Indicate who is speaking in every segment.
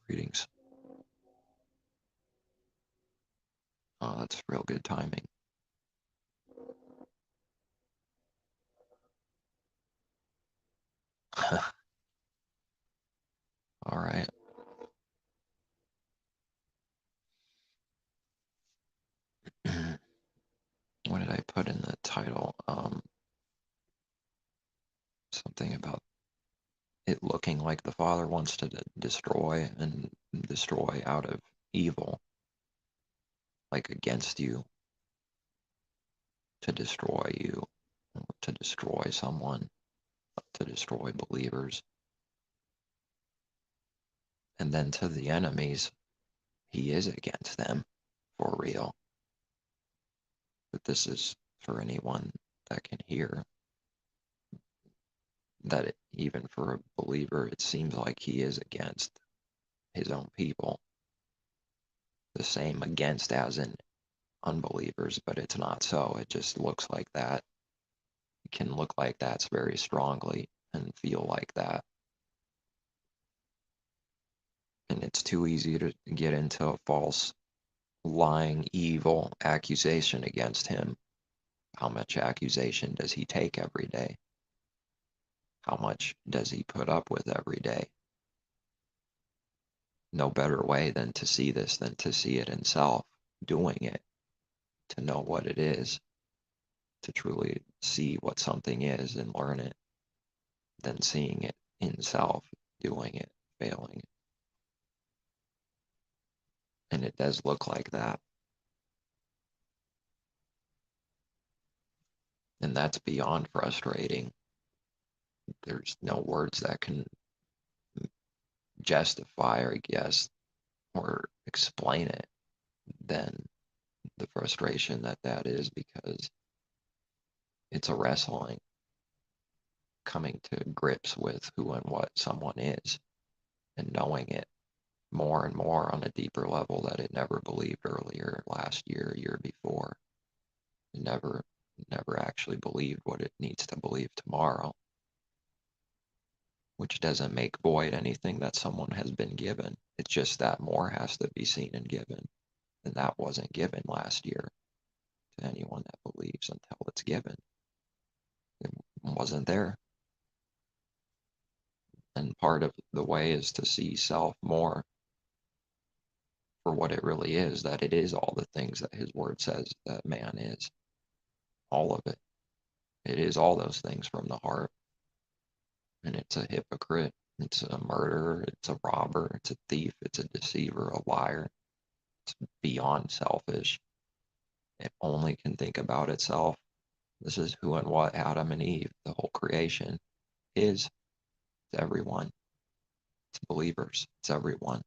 Speaker 1: Greetings. Oh, that's real good timing. All right. What did I put in the title? Something about it looking like the Father wants to destroy and destroy out of evil, like against you, you, to destroy someone, to destroy believers. And then to the enemies, he is against them for real. But this is for anyone that can hear that even for a believer, it seems like he is against his own people. The same against as in unbelievers, but it's not so. It just looks like that. It can look like that's very strongly and feel like that. And it's too easy to get into a false, lying, evil accusation against him. How much accusation does he take every day? How much does he put up with every day? No better way than to see this than to see it himself, doing it, to know what it is, to truly see what something is and learn it, than seeing it in self, doing it, failing it. And it does look like that. And that's beyond frustrating. There's no words that can justify or guess or explain it than the frustration that is, because it's a wrestling, coming to grips with who and what someone is and knowing it more and more on a deeper level that it never believed earlier, last year, year before. It never actually believed what it needs to believe tomorrow, which doesn't make void anything that someone has been given. It's just that more has to be seen and given, and that wasn't given last year to anyone that believes until it's given. It wasn't there. And part of the way is to see self more for what it really is, that it is all the things that his word says that man is. All of it. It is all those things from the heart. And it's a hypocrite. It's a murderer. It's a robber. It's a thief. It's a deceiver, a liar. It's beyond selfish. It only can think about itself. This is who and what Adam and Eve, the whole creation, is. It's everyone. It's believers. It's everyone.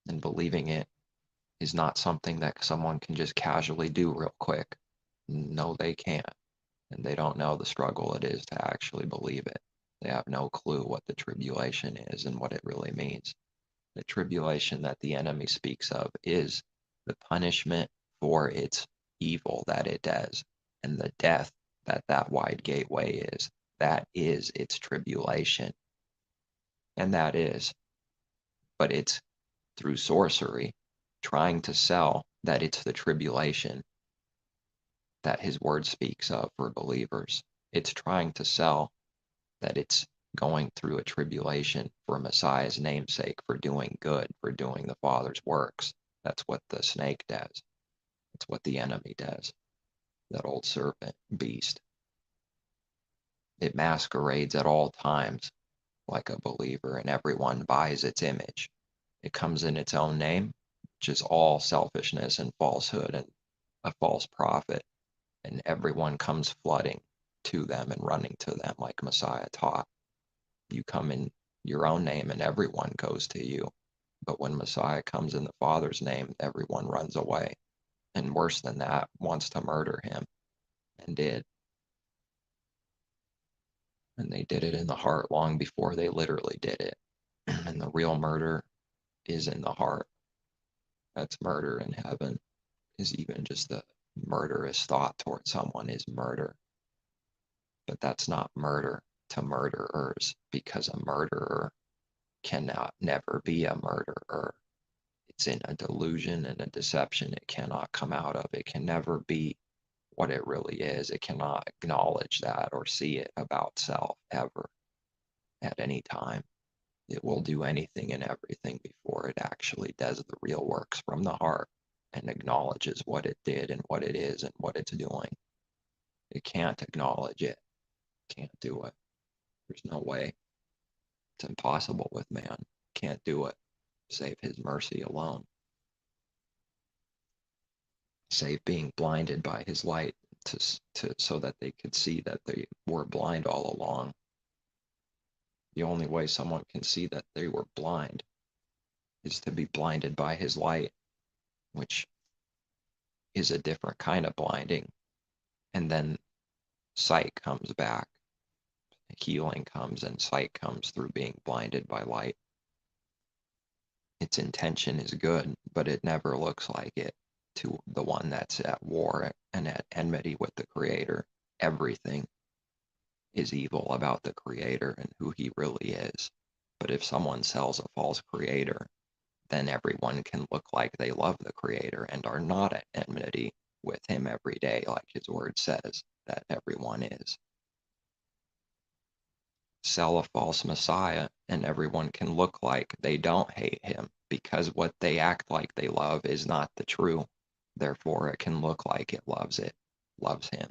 Speaker 1: And believing it is not something that someone can just casually do real quick. No, they can't. And they don't know the struggle it is to actually believe it. They have no clue what the tribulation is and what it really means. The tribulation that the enemy speaks of is the punishment for its evil that it does, and the death that that wide gateway is. That is its tribulation. And that is, but it's through sorcery, trying to sell that it's the tribulation that his word speaks of for believers. It's trying to sell that it's going through a tribulation for Messiah's namesake, for doing good, for doing the Father's works. That's what the snake does. That's what the enemy does. That old serpent beast. It masquerades at all times like a believer, and everyone buys its image. It comes in its own name, which is all selfishness and falsehood and a false prophet. And everyone comes flooding to them and running to them like Messiah taught. You come in your own name and everyone goes to you. But when Messiah comes in the Father's name, everyone runs away. And worse than that, wants to murder him, and did. And they did it in the heart long before they literally did it. And the real murder is in the heart. That's murder in heaven, is even just the murderous thought towards someone is murder. But that's not murder to murderers, because a murderer cannot never be a murderer. It's in a delusion and a deception it cannot come out of. It can never be what it really is. It cannot acknowledge that or see it about self ever at any time. It will do anything and everything before it actually does the real works from the heart and acknowledges what it did and what it is and what it's doing. It can't acknowledge it. Can't do it. There's no way. It's impossible with man. Can't do it. Save his mercy alone. Save being blinded by his light so that they could see that they were blind all along. The only way someone can see that they were blind is to be blinded by his light, which is a different kind of blinding. And then sight comes back. Healing comes and sight comes through being blinded by light. Its intention is good, but it never looks like it to the one that's at war and at enmity with the Creator. Everything is evil about the Creator and who he really is. But if someone sells a false Creator, then everyone can look like they love the Creator and are not at enmity with him every day, like his word says that everyone is. Sell a false Messiah, and everyone can look like they don't hate him, because what they act like they love is not the true. Therefore, it can look like it loves him.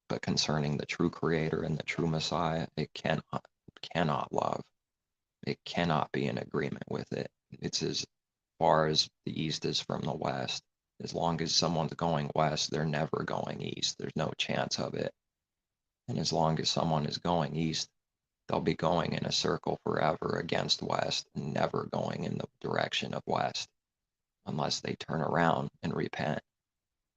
Speaker 1: But concerning the true Creator and the true Messiah, it cannot love. It cannot be in agreement with it. It's as far as the east is from the west. As long as someone's going west, they're never going east. There's no chance of it. And as long as someone is going east, they'll be going in a circle forever against west, and never going in the direction of west, unless they turn around and repent.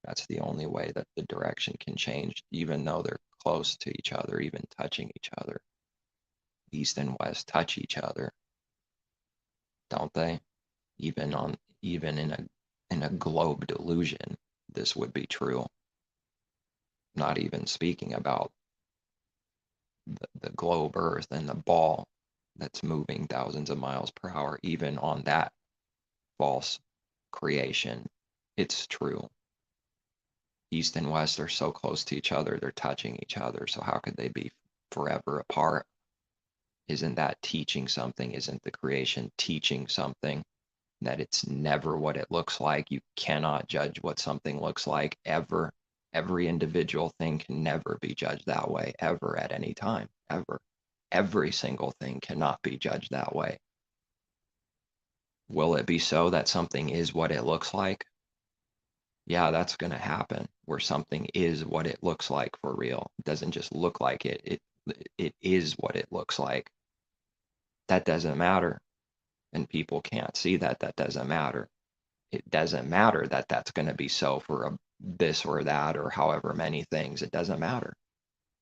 Speaker 1: That's the only way that the direction can change, even though they're close to each other, even touching each other. East and west touch each other, don't they? Even in a globe delusion, this would be true. Not even speaking about the globe Earth and the ball that's moving thousands of miles per hour. Even on that false creation, it's true. East and west are so close to each other, they're touching each other. So how could they be forever apart? Isn't that teaching something? Isn't the creation teaching something? That it's never what it looks like. You cannot judge what something looks like ever. Every individual thing can never be judged that way, ever, at any time, ever. Every single thing cannot be judged that way. Will it be so that something is what it looks like? Yeah, that's going to happen, where something is what it looks like for real. It doesn't just look like it. It is what it looks like. That doesn't matter. And people can't see that. That doesn't matter. It doesn't matter that that's going to be so for this or that or however many things. It doesn't matter.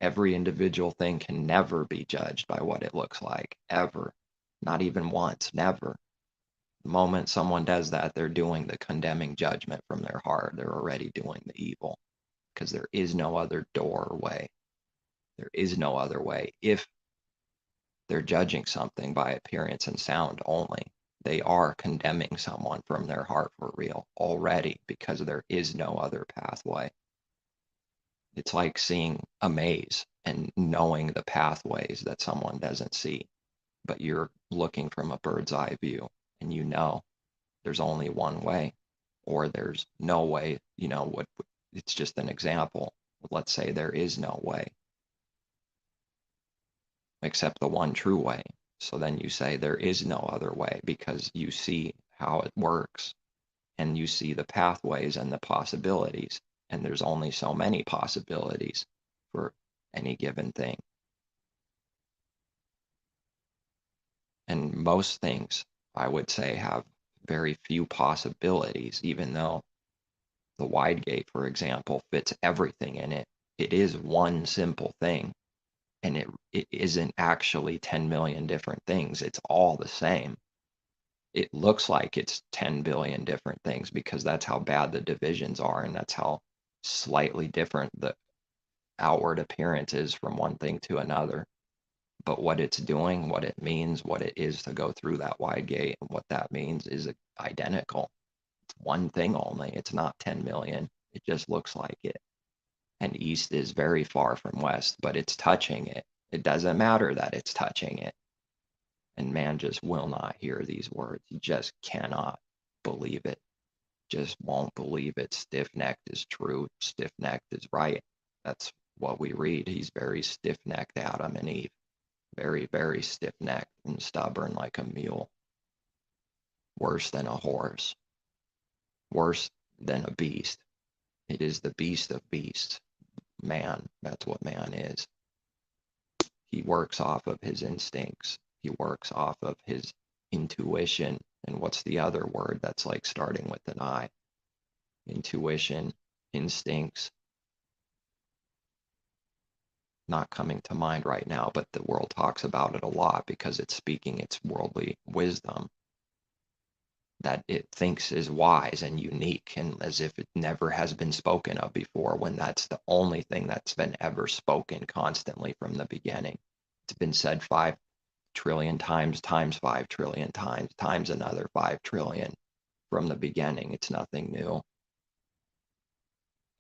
Speaker 1: Every individual thing can never be judged by what it looks like, ever. Not even once, never. The moment someone does that, they're doing the condemning judgment from their heart. They're already doing the evil, because there is no other door or way. There is no other way. If they're judging something by appearance and sound only, they are condemning someone from their heart for real already, because there is no other pathway. It's like seeing a maze and knowing the pathways that someone doesn't see, but you're looking from a bird's eye view and you know there's only one way, or there's no way. It's just an example. Let's say there is no way except the one true way. So then you say there is no other way, because you see how it works and you see the pathways and the possibilities. And there's only so many possibilities for any given thing. And most things, I would say, have very few possibilities, even though the wide gate, for example, fits everything in it. It is one simple thing, and it isn't actually 10 million different things. It's all the same. It looks like it's 10 billion different things, because that's how bad the divisions are, and that's how slightly different the outward appearance is from one thing to another. But what it's doing, what it means, what it is to go through that wide gate, and what that means is identical. It's one thing only. It's not 10 million. It just looks like it. And east is very far from west, but it's touching it. It doesn't matter that it's touching it. And man just will not hear these words. He just cannot believe it. Just won't believe it. Stiff-necked is true. Stiff-necked is right. That's what we read. He's very stiff-necked, Adam and Eve. Very, very stiff-necked and stubborn like a mule. Worse than a horse. Worse than a beast. It is the beast of beasts. Man, that's what man is. He works off of his instincts. He works off of his intuition. And what's the other word that's like starting with an I? Intuition, instincts. Not coming to mind right now, but the world talks about it a lot because it's speaking its worldly wisdom that it thinks is wise and unique, and as if it never has been spoken of before, when that's the only thing that's been ever spoken constantly from the beginning. It's been said 5 trillion times 5 trillion times another 5 trillion from the beginning. It's nothing new.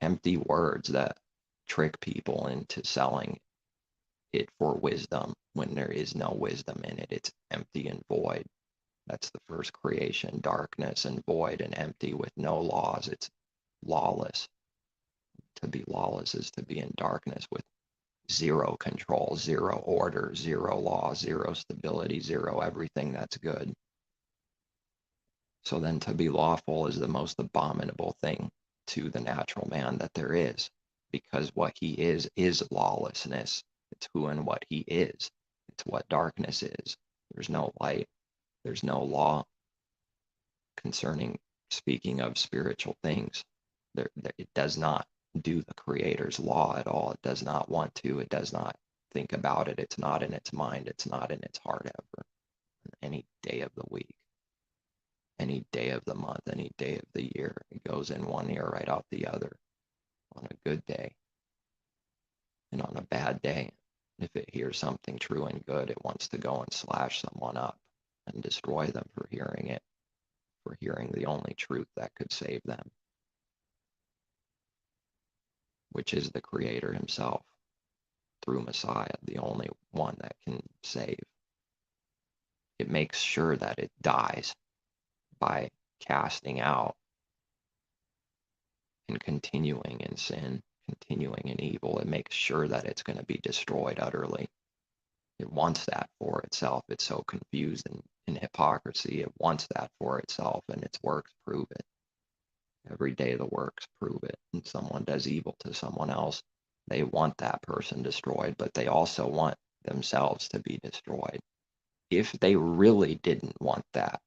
Speaker 1: Empty words that trick people into selling it for wisdom when there is no wisdom in it. It's empty and void. That's the first creation, darkness and void and empty with no laws. It's lawless. To be lawless is to be in darkness with zero control, zero order, zero law, zero stability, zero everything that's good. So then to be lawful is the most abominable thing to the natural man that there is, because what he is lawlessness. It's who and what he is. It's what darkness is. There's no light. There's no law concerning speaking of spiritual things. It does not do the Creator's law at all. It does not want to. It does not think about it. It's not in its mind. It's not in its heart ever. Any day of the week, any day of the month, any day of the year, it goes in one ear right out the other on a good day. And on a bad day, if it hears something true and good, it wants to go and slash someone up and destroy them for hearing it, for hearing the only truth that could save them, which is the Creator himself through Messiah, the only one that can save. It makes sure that it dies by casting out and continuing in sin, continuing in evil. It makes sure that it's going to be destroyed utterly. It wants that for itself. It's so confused in hypocrisy. It wants that for itself, and its works prove it. Every day the works prove it. And someone does evil to someone else, they want that person destroyed, but they also want themselves to be destroyed. If they really didn't want that,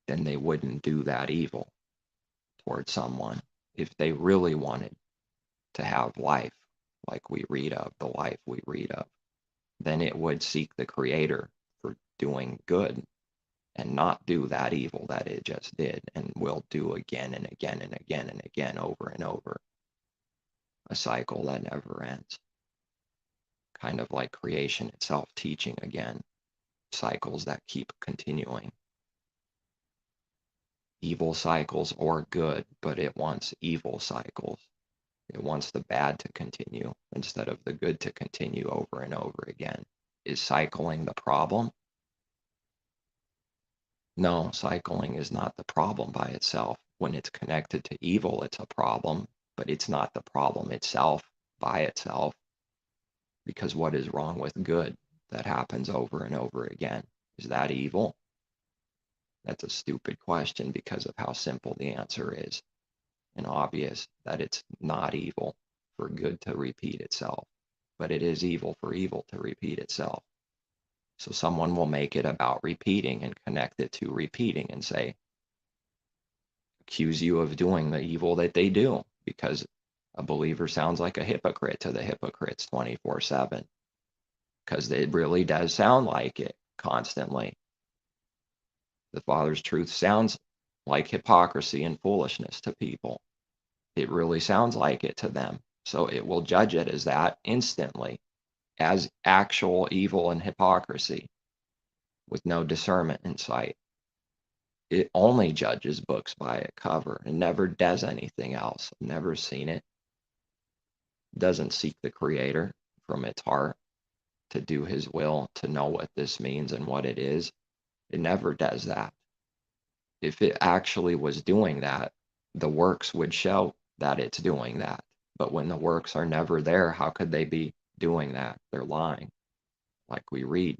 Speaker 1: then they wouldn't do that evil towards someone. If they really wanted to have life, like we read of, the life we read of, then it would seek the Creator for doing good and not do that evil that it just did and will do again and again and again and again, over and over. A cycle that never ends. Kind of like creation itself teaching again, cycles that keep continuing. Evil cycles or good, but it wants evil cycles. It wants the bad to continue instead of the good to continue over and over again. Is cycling the problem? No, cycling is not the problem by itself. When it's connected to evil, it's a problem, but it's not the problem itself by itself. Because what is wrong with good that happens over and over again? Is that evil? That's a stupid question because of how simple the answer is, and obvious that it's not evil for good to repeat itself, but it is evil for evil to repeat itself. So someone will make it about repeating and connect it to repeating and say, accuse you of doing the evil that they do, because a believer sounds like a hypocrite to the hypocrites 24/7, because it really does sound like it constantly. The Father's truth sounds like hypocrisy and foolishness to people. It really sounds like it to them. So it will judge it as that instantly. as actual evil and hypocrisy with no discernment in sight. It only judges books by a cover and never does anything else. I've never seen it. Doesn't seek the creator from its heart to do his will, to know what this means and what it is. It never does that. If it actually was doing that, the works would show that it's doing that. But when the works are never there, how could they be doing that? They're lying. Like we read,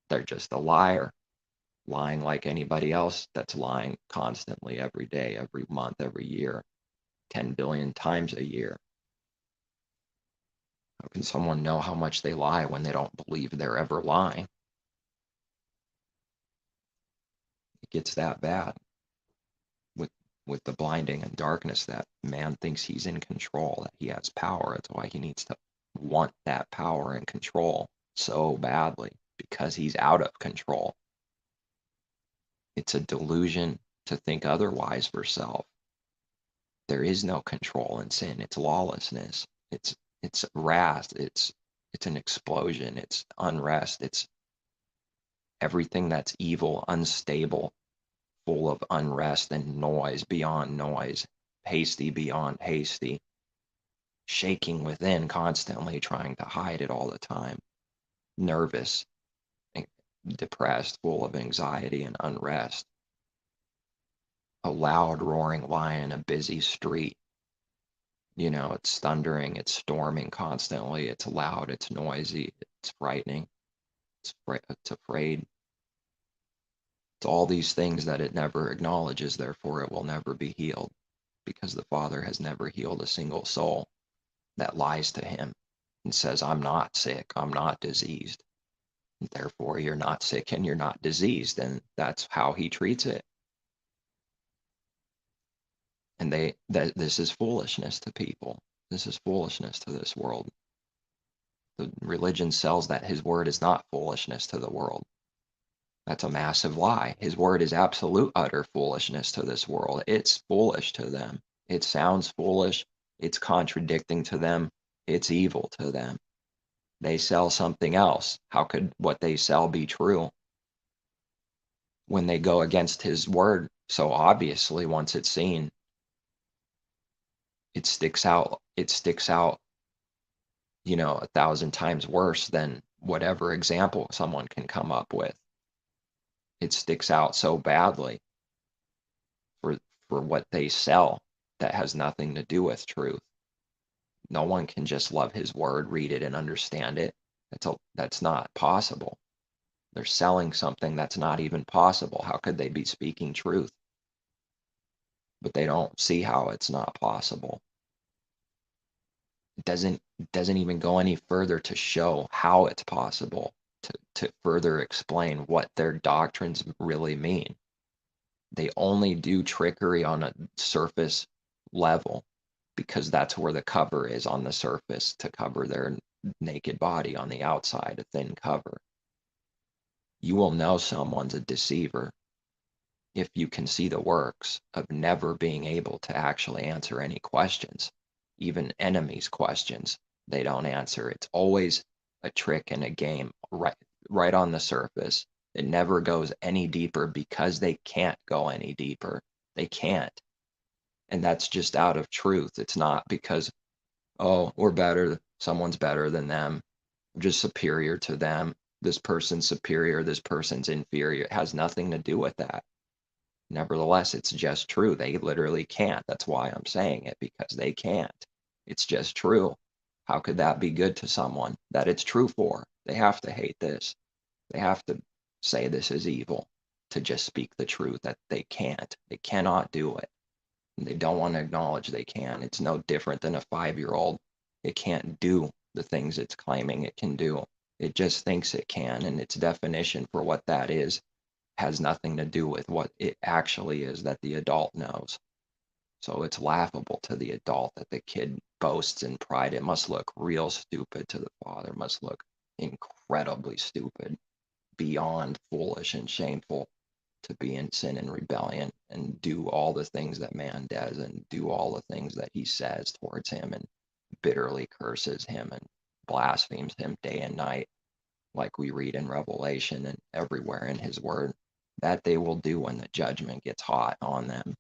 Speaker 1: they're just a liar, lying like anybody else that's lying constantly every day, every month, every year, 10 billion times a year. How can someone know how much they lie when they don't believe they're ever lying? It gets that bad with the blinding and darkness that man thinks he's in control, that he has power. That's why he needs to want that power and control so badly, because he's out of control. It's a delusion to think otherwise for self. There is no control in sin. It's lawlessness. It's wrath. It's an explosion. It's unrest. It's everything that's evil, unstable, full of unrest and noise beyond noise, hasty beyond hasty, shaking within constantly, trying to hide it all the time, nervous, depressed, full of anxiety and unrest. A loud roaring lion, a busy street. It's thundering, it's storming constantly, it's loud, it's noisy, it's frightening, it's afraid. It's all these things that it never acknowledges, therefore it will never be healed, because the Father has never healed a single soul that lies to him and says, I'm not sick, I'm not diseased. Therefore, you're not sick and you're not diseased, and that's how he treats it. And this is foolishness to people. This is foolishness to this world. The religion sells that his word is not foolishness to the world. That's a massive lie. His word is absolute utter foolishness to this world. It's foolish to them. It sounds foolish. It's contradicting to them. It's evil to them. They sell something else. How could what they sell be true when they go against his word? So obviously, once it's seen, it sticks out. It sticks out, 1,000 times worse than whatever example someone can come up with. It sticks out so badly for what they sell that has nothing to do with truth. No one can just love his word, read it, and understand it. That's not possible. They're selling something that's not even possible. How could they be speaking truth? But they don't see how it's not possible. It doesn't even go any further to show how it's possible, to further explain what their doctrines really mean. They only do trickery on a surface level because that's where the cover is, on the surface, to cover their naked body on the outside, a thin cover. You will know someone's a deceiver if you can see the works of never being able to actually answer any questions, even enemies' questions. They don't answer. It's always a trick and a game right on the surface. It never goes any deeper because they can't go any deeper. They can't. And that's just out of truth. It's not because, oh, we're better, someone's better than them, we're just superior to them. This person's superior, this person's inferior. It has nothing to do with that. Nevertheless, it's just true. They literally can't. That's why I'm saying it, because they can't. It's just true. How could that be good to someone that it's true for? They have to hate this. They have to say this is evil, to just speak the truth, that they can't. They cannot do it. And they don't want to acknowledge they can. It's no different than a 5-year-old. It can't do the things it's claiming it can do. It just thinks it can, and its definition for what that is has nothing to do with what it actually is that the adult knows. So it's laughable to the adult that the kid boasts in pride. It must look real stupid to the father. It must look incredibly stupid, beyond foolish and shameful, to be in sin and rebellion and do all the things that man does and do all the things that he says towards him and bitterly curses him and blasphemes him day and night, like we read in Revelation and everywhere in his word, that they will do when the judgment gets hot on them,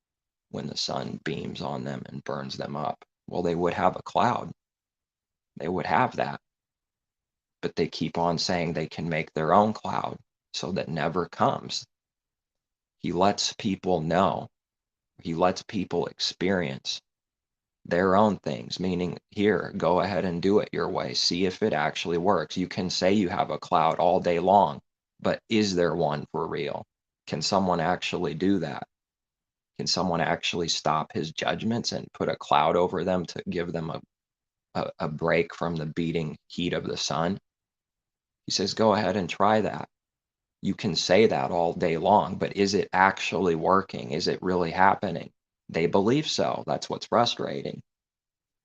Speaker 1: when the sun beams on them and burns them up. Well, they would have a cloud. They would have that. But they keep on saying they can make their own cloud, so that never comes. He lets people know, he lets people experience their own things, meaning, here, go ahead and do it your way. See if it actually works. You can say you have a cloud all day long, but is there one for real? Can someone actually do that? Can someone actually stop his judgments and put a cloud over them to give them a break from the beating heat of the sun? He says, go ahead and try that. You can say that all day long, but is it actually working? Is it really happening? They believe so. That's what's frustrating.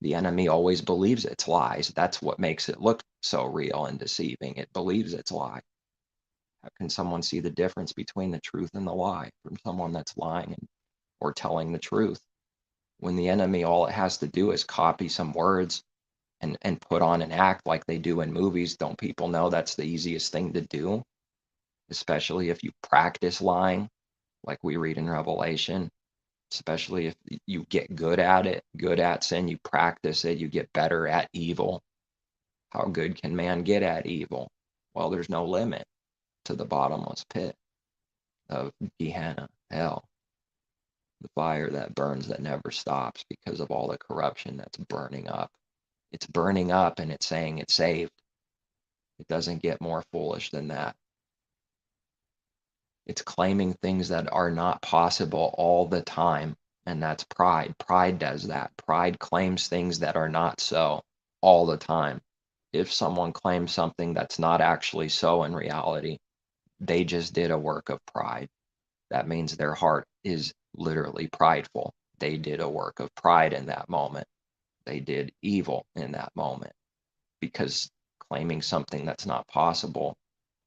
Speaker 1: The enemy always believes its lies. That's what makes it look so real and deceiving. It believes its lie. How can someone see the difference between the truth and the lie from someone that's lying or telling the truth? When the enemy, all it has to do is copy some words and put on an act like they do in movies. Don't people know that's the easiest thing to do? Especially if you practice lying, like we read in Revelation, especially if you get good at it, good at sin, you practice it, you get better at evil. How good can man get at evil? Well, there's no limit to the bottomless pit of Gehenna, hell, the fire that burns that never stops because of all the corruption that's burning up. It's burning up and it's saying it's saved. It doesn't get more foolish than that. It's claiming things that are not possible all the time, and that's pride. Pride does that. Pride claims things that are not so all the time. If someone claims something that's not actually so in reality, they just did a work of pride. That means their heart is literally prideful. They did a work of pride in that moment. They did evil in that moment, because claiming something that's not possible,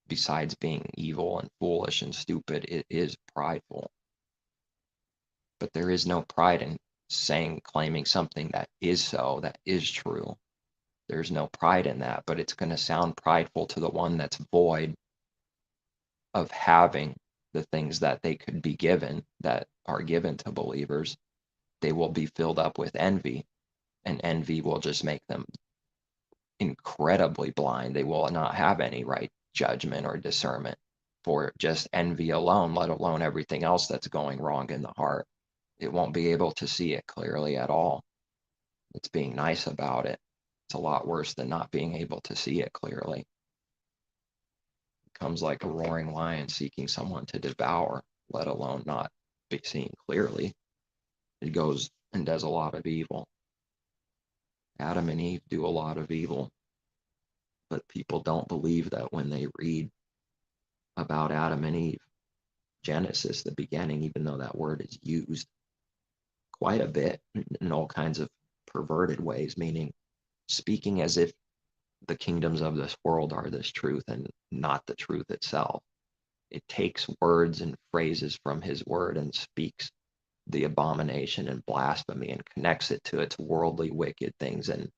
Speaker 1: besides being evil and foolish and stupid, it is prideful. But there is no pride in claiming something that is so, that is true. There's no pride in that, but it's going to sound prideful to the one that's void of having the things that they could be given, that are given to believers. They will be filled up with envy, and envy will just make them incredibly blind. They will not have any right judgment or discernment for just envy alone, let alone everything else that's going wrong in the heart. It won't be able to see it clearly at all. It's being nice about it. It's a lot worse than not being able to see it clearly. It comes like a roaring lion seeking someone to devour, let alone not be seen clearly. It goes and does a lot of evil. Adam and Eve do a lot of evil, but people don't believe that when they read about Adam and Eve. Genesis, the beginning, even though that word is used quite a bit in all kinds of perverted ways, meaning speaking as if the kingdoms of this world are this truth and not the truth itself. It takes words and phrases from his word and speaks the abomination and blasphemy and connects it to its worldly wicked things and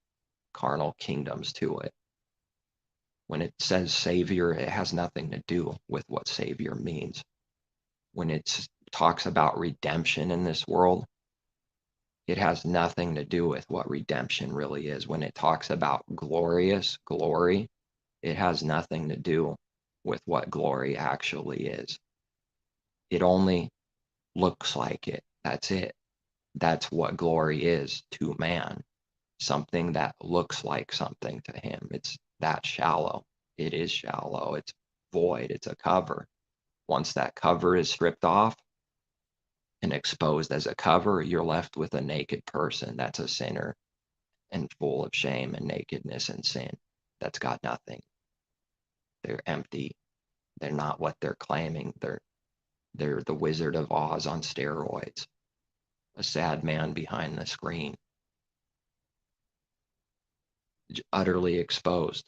Speaker 1: carnal kingdoms to it. When it says Savior, it has nothing to do with what Savior means. When it talks about redemption in this world, it has nothing to do with what redemption really is. When it talks about glorious glory, it has nothing to do with what glory actually is. It only looks like it. That's it. That's what glory is to man. Something that looks like something to him. It's that shallow. It is shallow. It's void. It's a cover. Once that cover is stripped off and exposed as a cover, you're left with a naked person that's a sinner and full of shame and nakedness and sin. That's got nothing. They're empty. They're not what they're claiming. They're the Wizard of Oz on steroids. A sad man behind the screen. Utterly exposed,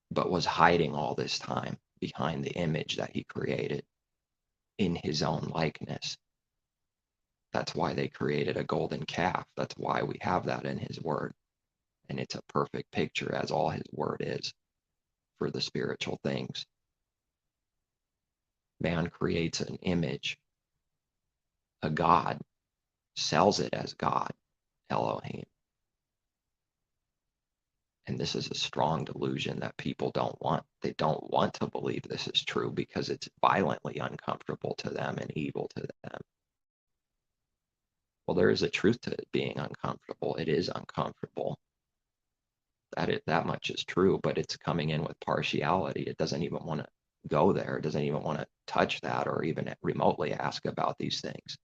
Speaker 1: but was hiding all this time behind the image that he created in his own likeness. That's why they created a golden calf. That's why we have that in his word. And it's a perfect picture, as all his word is, for the spiritual things. Man creates an image, a God, sells it as God, Elohim. And this is a strong delusion that people don't want. They don't want to believe this is true because it's violently uncomfortable to them and evil to them. Well, there is a truth to it being uncomfortable. It is uncomfortable. That much is true, but it's coming in with partiality. It doesn't even want to go there. It doesn't even want to touch that or even remotely ask about these things.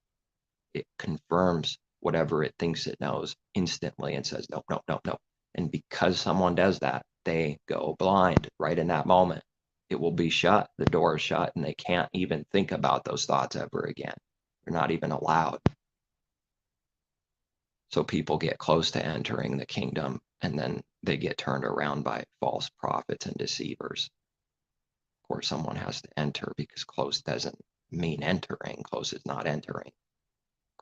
Speaker 1: It confirms whatever it thinks it knows instantly and says, no, no, no, no. And because someone does that, they go blind right in that moment. It will be shut. The door is shut, and they can't even think about those thoughts ever again. They're not even allowed. So people get close to entering the kingdom, and then they get turned around by false prophets and deceivers. Of course, someone has to enter, because close doesn't mean entering. Close is not entering.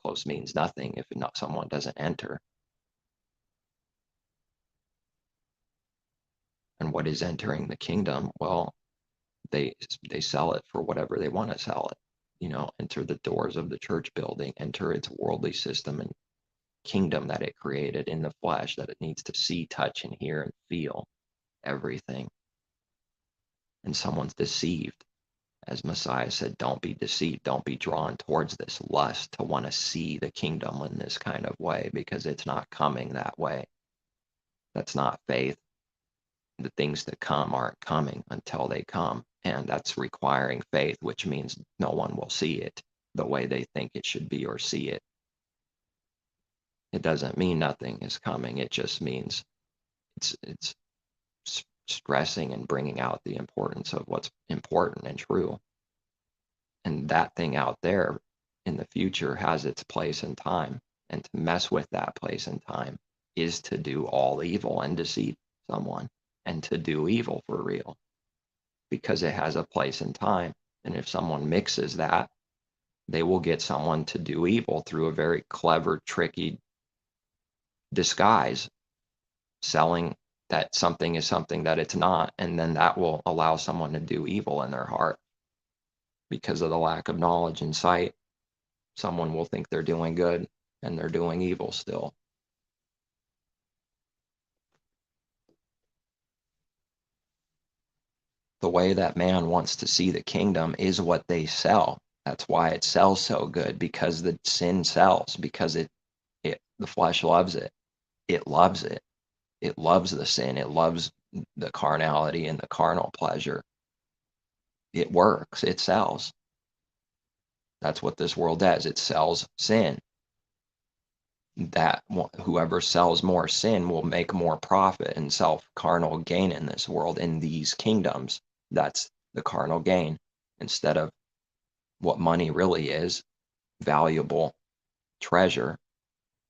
Speaker 1: Close means nothing if someone doesn't enter. And what is entering the kingdom? Well, they sell it for whatever they want to sell it. Enter the doors of the church building, enter its worldly system and kingdom that it created in the flesh, that it needs to see, touch, and hear and feel everything. And someone's deceived. As Messiah said, don't be deceived. Don't be drawn towards this lust to want to see the kingdom in this kind of way, because it's not coming that way. That's not faith. The things that come aren't coming until they come. And that's requiring faith, which means no one will see it the way they think it should be or see it. It doesn't mean nothing is coming. It just means it's stressing and bringing out the importance of what's important and true. And that thing out there in the future has its place and time. And to mess with that place and time is to do all evil and deceive someone, and to do evil for real, because it has a place and time. And if someone mixes that, they will get someone to do evil through a very clever, tricky disguise, selling that something is something that it's not, and then that will allow someone to do evil in their heart. Because of the lack of knowledge and sight, someone will think they're doing good and they're doing evil still. The way that man wants to see the kingdom is what they sell. That's why it sells so good, because the sin sells, because the flesh loves it. It loves it. It loves the sin. It loves the carnality and the carnal pleasure. It works. It sells. That's what this world does. It sells sin. That whoever sells more sin will make more profit and carnal gain in this world, in these kingdoms. That's the carnal gain, instead of what money really is, valuable treasure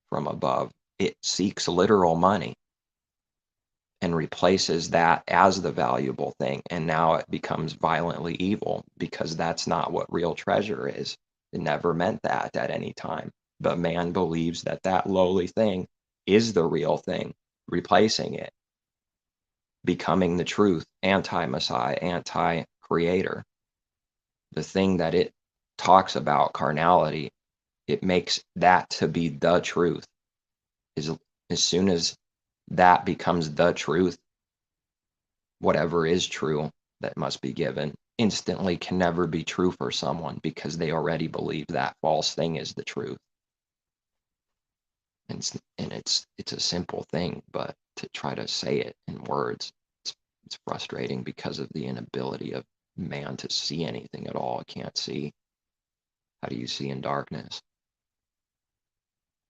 Speaker 1: from above. It seeks literal money and replaces that as the valuable thing, and now it becomes violently evil, because that's not what real treasure is. It never meant that at any time. But man believes that that lowly thing is the real thing, replacing it, becoming the truth, anti-Messiah, anti-creator. The thing that it talks about, carnality, it makes that to be the truth. As soon as that becomes the truth, whatever is true that must be given instantly can never be true for someone, because they already believe that false thing is the truth. And it's a simple thing, but to try to say it in words, it's frustrating because of the inability of man to see anything at all. It can't see. How do you see in darkness?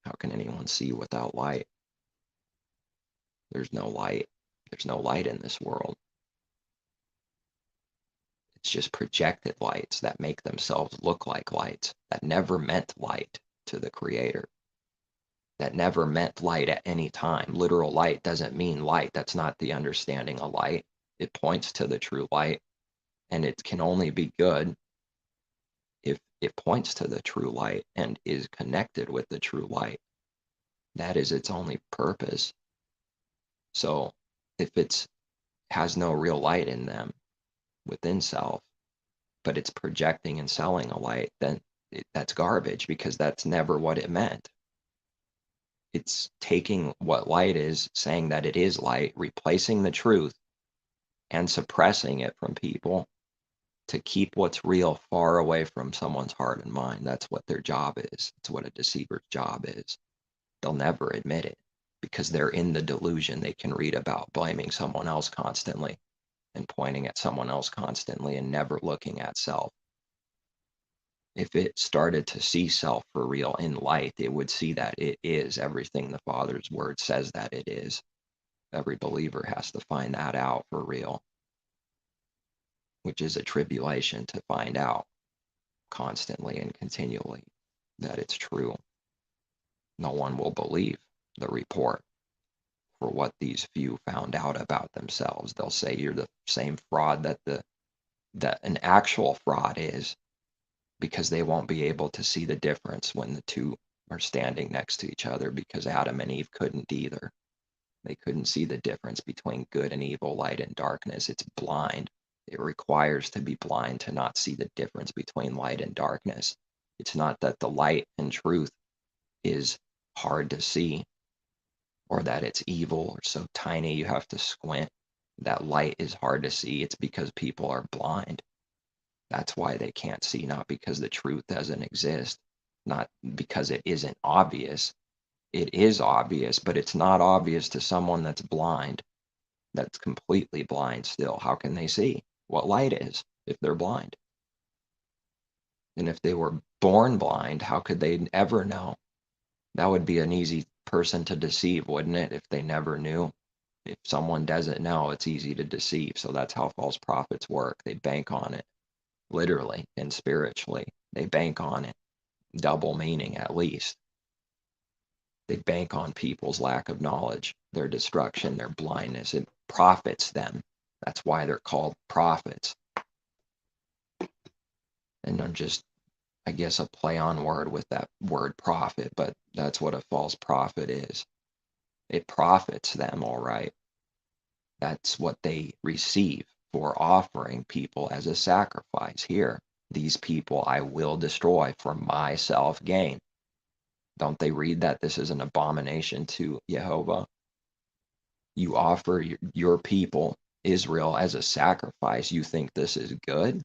Speaker 1: How can anyone see without light? There's no light. There's no light in this world. It's just projected lights that make themselves look like lights, that never meant light to the Creator. That never meant light at any time. Literal light doesn't mean light. That's not the understanding of light. It points to the true light, and it can only be good if it points to the true light and is connected with the true light. That is its only purpose. So if it's has no real light in them within self, but it's projecting and selling a light, then that's garbage, because that's never what it meant. It's taking what light is, saying that it is light, replacing the truth, and suppressing it from people to keep what's real far away from someone's heart and mind. That's what their job is. It's what a deceiver's job is. They'll never admit it because they're in the delusion. They can read about blaming someone else constantly and pointing at someone else constantly and never looking at self. If it started to see self for real in light, it would see that it is everything the Father's word says that it is. Every believer has to find that out for real, which is a tribulation to find out constantly and continually that it's true. No one will believe the report for what these few found out about themselves. They'll say you're the same fraud that an actual fraud is, because they won't be able to see the difference when the two are standing next to each other, because Adam and Eve couldn't either. They couldn't see the difference between good and evil, light and darkness. It's blind. It requires to be blind to not see the difference between light and darkness. It's not that the light and truth is hard to see, or that it's evil or so tiny you have to squint. That light is hard to see. It's because people are blind. That's why they can't see, not because the truth doesn't exist, not because it isn't obvious. It is obvious, but it's not obvious to someone that's blind, that's completely blind still. How can they see what light is if they're blind? And if they were born blind, how could they ever know? That would be an easy person to deceive, wouldn't it, if they never knew? If someone doesn't know, it's easy to deceive. So that's how false prophets work. They bank on it, literally and spiritually. They bank on it, double meaning at least. They bank on people's lack of knowledge, their destruction, their blindness. It profits them. That's why they're called prophets. And I'm just, I guess, a play on word with that word prophet, but that's what a false prophet is. It profits them, all right. That's what they receive for offering people as a sacrifice. Here, these people I will destroy for my self gain. Don't they read that this is an abomination to Jehovah? You offer your people, Israel, as a sacrifice. You think this is good?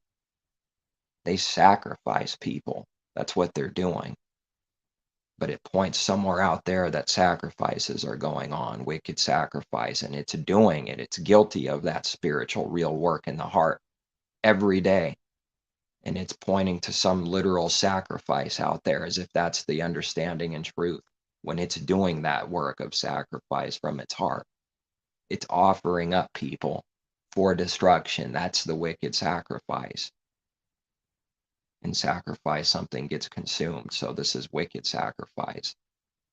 Speaker 1: They sacrifice people. That's what they're doing. But it points somewhere out there that sacrifices are going on, wicked sacrifice, and it's doing it. It's guilty of that spiritual real work in the heart every day. And it's pointing to some literal sacrifice out there as if that's the understanding and truth, when it's doing that work of sacrifice from its heart. It's offering up people for destruction. That's the wicked sacrifice. In sacrifice, something gets consumed. So this is wicked sacrifice.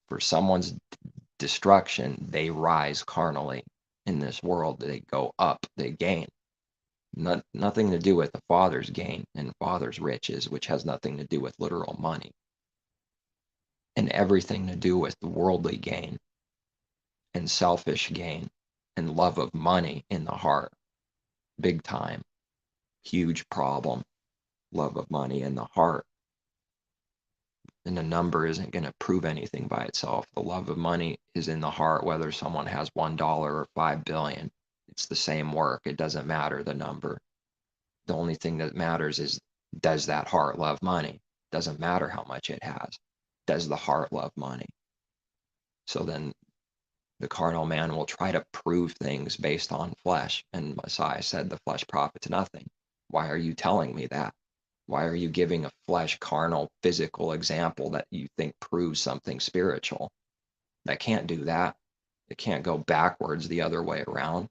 Speaker 1: For someone's destruction, they rise carnally in this world. They go up, they gain. Nothing to do with the Father's gain and Father's riches, which has nothing to do with literal money. And everything to do with the worldly gain and selfish gain and love of money in the heart. Big time. Huge problem. Love of money in the heart. And a number isn't going to prove anything by itself. The love of money is in the heart, whether someone has $1 or 5 billion. It's the same work. It doesn't matter the number. The only thing that matters is, does that heart love money? Doesn't matter how much it has. Does the heart love money? So then the carnal man will try to prove things based on flesh. And Messiah said the flesh profits nothing. Why are you telling me that? Why are you giving a flesh, carnal, physical example that you think proves something spiritual? That can't do that. It can't go backwards the other way around.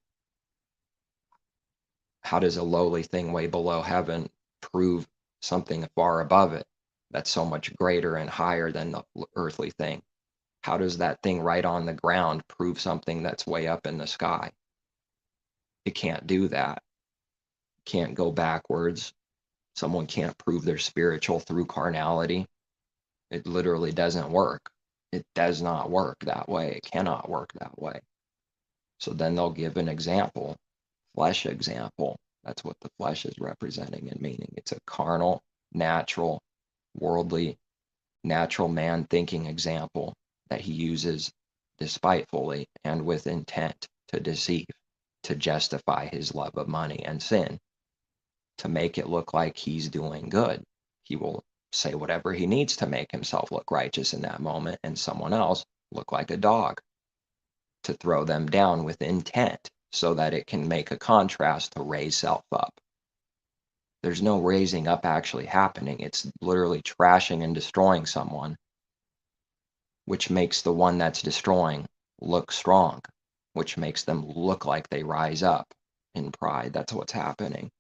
Speaker 1: How does a lowly thing way below heaven prove something far above it that's so much greater and higher than the earthly thing? How does that thing right on the ground prove something that's way up in the sky? It can't do that. Can't go backwards. Someone can't prove they're spiritual through carnality. It literally doesn't work. It does not work that way. It cannot work that way. So then they'll give an example, flesh example. That's what the flesh is representing and meaning. It's a carnal, natural, worldly, natural man thinking example that he uses despitefully and with intent to deceive, to justify his love of money and sin, to make it look like he's doing good. He will say whatever he needs to make himself look righteous in that moment and someone else look like a dog, to throw them down with intent so that it can make a contrast to raise self up. There's no raising up actually happening. It's literally trashing and destroying someone, which makes the one that's destroying look strong, which makes them look like they rise up in pride. That's what's happening.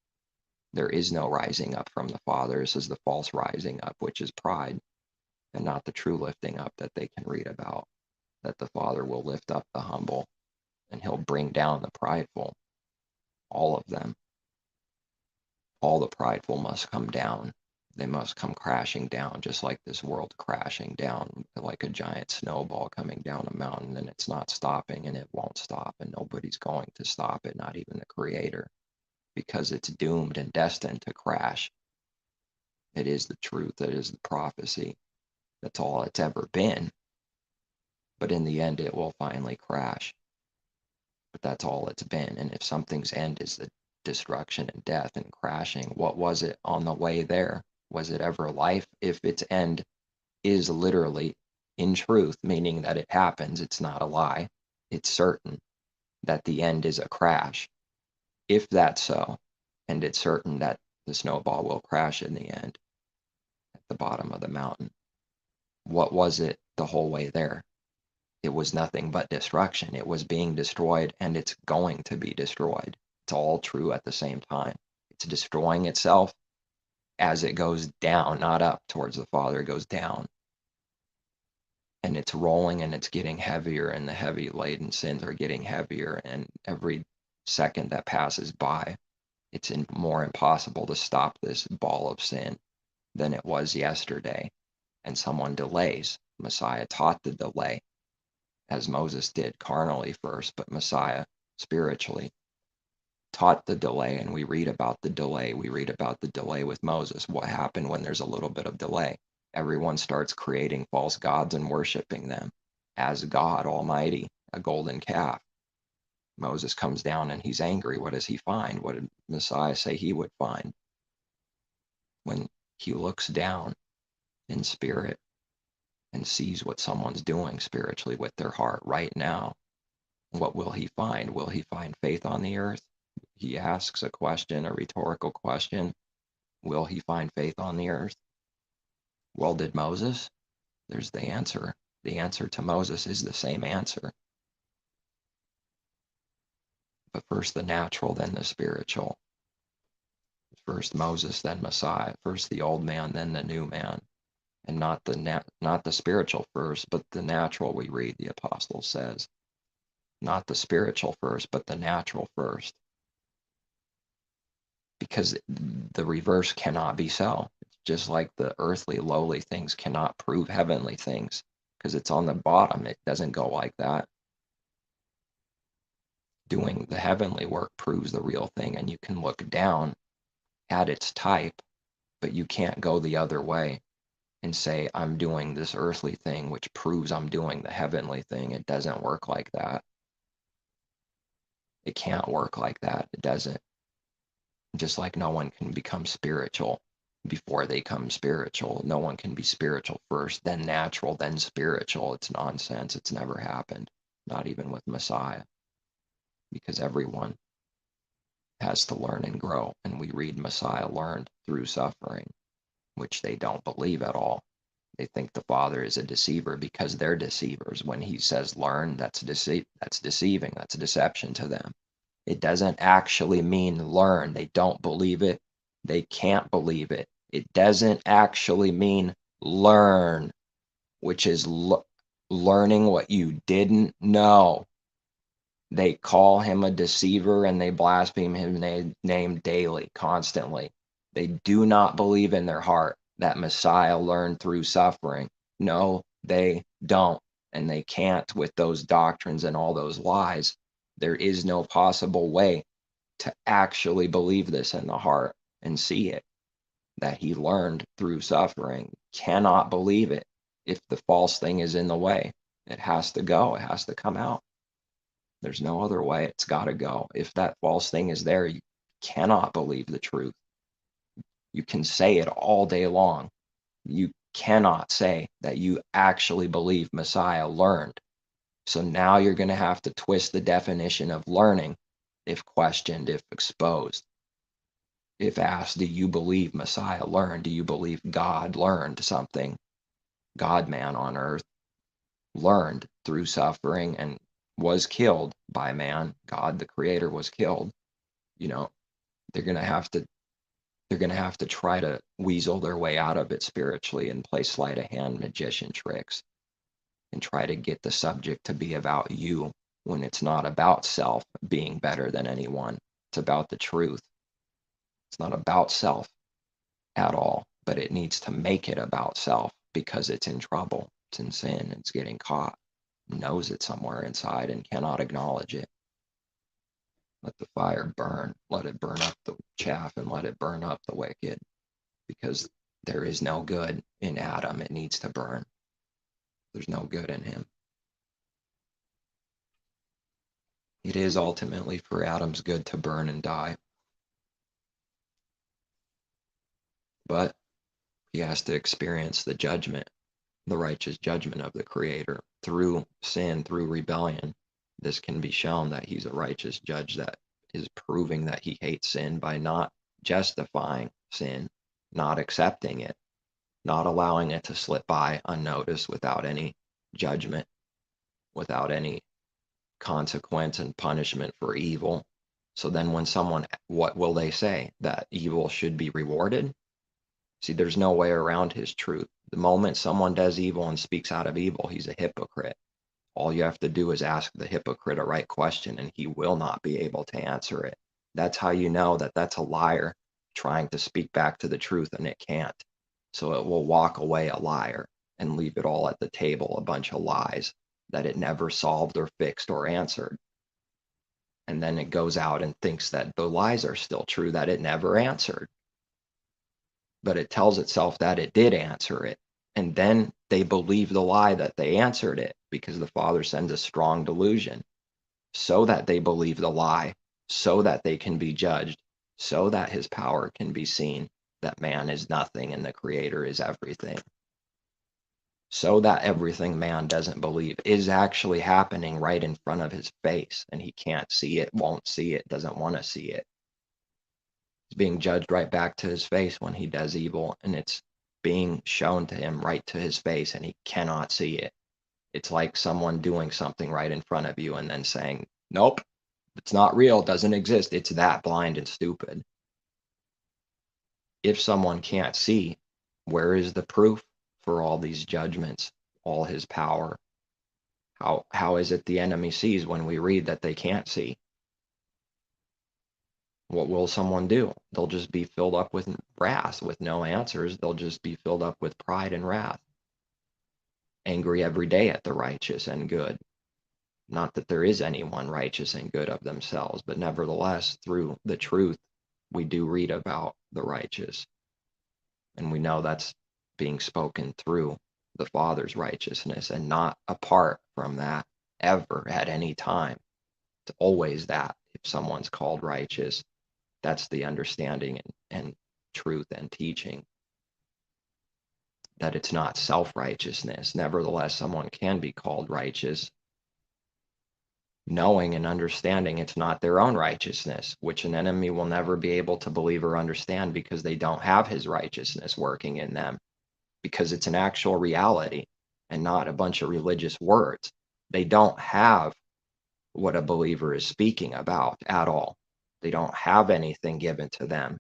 Speaker 1: There is no rising up from the Father. This is the false rising up, which is pride, and not the true lifting up that they can read about, that the Father will lift up the humble and he'll bring down the prideful. All of them. All the prideful must come down. They must come crashing down, just like this world crashing down, like a giant snowball coming down a mountain, and it's not stopping, and it won't stop, and nobody's going to stop it, not even the Creator, because it's doomed and destined to crash. It is the truth. It is the prophecy. That's all it's ever been. But in the end, it will finally crash. But that's all it's been. And if something's end is the destruction and death and crashing, what was it on the way there? Was it ever life? If its end is literally in truth, meaning that it happens, it's not a lie, it's certain that the end is a crash. If that's so, and it's certain that the snowball will crash in the end at the bottom of the mountain, what was it the whole way there? It was nothing but destruction. It was being destroyed, and it's going to be destroyed. It's all true at the same time. It's destroying itself as it goes down, not up towards the Father. It goes down. And it's rolling, and it's getting heavier, and the heavy laden sins are getting heavier. And every second that passes by, it's more impossible to stop this ball of sin than it was yesterday. And someone delays. Messiah taught the delay, as Moses did carnally first, but Messiah spiritually taught the delay. And we read about the delay. We read about the delay with Moses. What happened when there's a little bit of delay? Everyone starts creating false gods and worshiping them as God Almighty, a golden calf. Moses comes down and he's angry. What does he find? What did Messiah say he would find? When he looks down in spirit and sees what someone's doing spiritually with their heart right now, what will he find? Will he find faith on the earth? He asks a question, a rhetorical question. Will he find faith on the earth? Well, did Moses? There's the answer. The answer to Moses is the same answer. But first the natural, then the spiritual. First Moses, then Messiah. First the old man, then the new man. And not the spiritual first, but the natural, we read, the apostle says. Not the spiritual first, but the natural first. Because the reverse cannot be so. It's just like the earthly, lowly things cannot prove heavenly things, because it's on the bottom. It doesn't go like that. Doing the heavenly work proves the real thing, and you can look down at its type, but you can't go the other way and say, I'm doing this earthly thing, which proves I'm doing the heavenly thing. It doesn't work like that. It can't work like that. It doesn't. Just like no one can become spiritual before they come spiritual. No one can be spiritual first, then natural, then spiritual. It's nonsense. It's never happened. Not even with Messiah. Because everyone has to learn and grow. And we read Messiah learned through suffering, which they don't believe at all. They think the Father is a deceiver because they're deceivers. When he says learn, that's deceiving. That's a deception to them. It doesn't actually mean learn. They don't believe it. They can't believe it. It doesn't actually mean learn, which is learning what you didn't know. They call him a deceiver and they blaspheme his name daily, constantly. They do not believe in their heart that Messiah learned through suffering. No, they don't. And they can't with those doctrines and all those lies. There is no possible way to actually believe this in the heart and see it, that he learned through suffering. Cannot believe it if the false thing is in the way. It has to go. It has to come out. There's no other way. It's got to go. If that false thing is there, you cannot believe the truth. You can say it all day long. You cannot say that you actually believe Messiah learned. So now you're going to have to twist the definition of learning if questioned, if exposed. If asked, do you believe Messiah learned? Do you believe God learned something? God man on earth learned through suffering and was killed by man. God, the creator, was killed. You know, they're going to have to try to weasel their way out of it spiritually and play sleight of hand magician tricks and try to get the subject to be about you when it's not about self being better than anyone. It's about the truth. It's not about self at all, but it needs to make it about self because it's in trouble. It's in sin. It's getting caught. Knows it somewhere inside and cannot acknowledge it. Let the fire burn. Let it burn up the chaff and let it burn up the wicked, because there is no good in Adam. It needs to burn. There's no good in him. It is ultimately for Adam's good to burn and die. But he has to experience the judgment, the righteous judgment of the Creator through sin, through rebellion. This can be shown that he's a righteous judge that is proving that he hates sin by not justifying sin, not accepting it, not allowing it to slip by unnoticed without any judgment, without any consequence and punishment for evil. So then when someone, what will they say? That evil should be rewarded? See, there's no way around his truth. The moment someone does evil and speaks out of evil, he's a hypocrite. All you have to do is ask the hypocrite a right question, and he will not be able to answer it. That's how you know that that's a liar trying to speak back to the truth, and it can't. So it will walk away a liar and leave it all at the table, a bunch of lies that it never solved or fixed or answered. And then it goes out and thinks that the lies are still true, that it never answered. But it tells itself that it did answer it. And then they believe the lie that they answered it, because the Father sends a strong delusion so that they believe the lie, so that they can be judged, so that his power can be seen, that man is nothing and the Creator is everything. So that everything man doesn't believe is actually happening right in front of his face, and he can't see it, won't see it, doesn't want to see it. He's being judged right back to his face when he does evil, and it's being shown to him right to his face, and he cannot see it. It's like someone doing something right in front of you and then saying, nope, it's not real, it doesn't exist. It's that blind and stupid. If someone can't see, where is the proof for all these judgments, all his power? How is it the enemy sees when we read that they can't see? What will someone do? They'll just be filled up with wrath, with no answers. They'll just be filled up with pride and wrath, angry every day at the righteous and good. Not that there is anyone righteous and good of themselves, but nevertheless, through the truth, we do read about the righteous. And we know that's being spoken through the Father's righteousness and not apart from that ever at any time. It's always that. If someone's called righteous, that's the understanding and truth and teaching, that it's not self-righteousness. Nevertheless, someone can be called righteous, knowing and understanding it's not their own righteousness, which an enemy will never be able to believe or understand because they don't have his righteousness working in them, because it's an actual reality and not a bunch of religious words. They don't have what a believer is speaking about at all. They don't have anything given to them,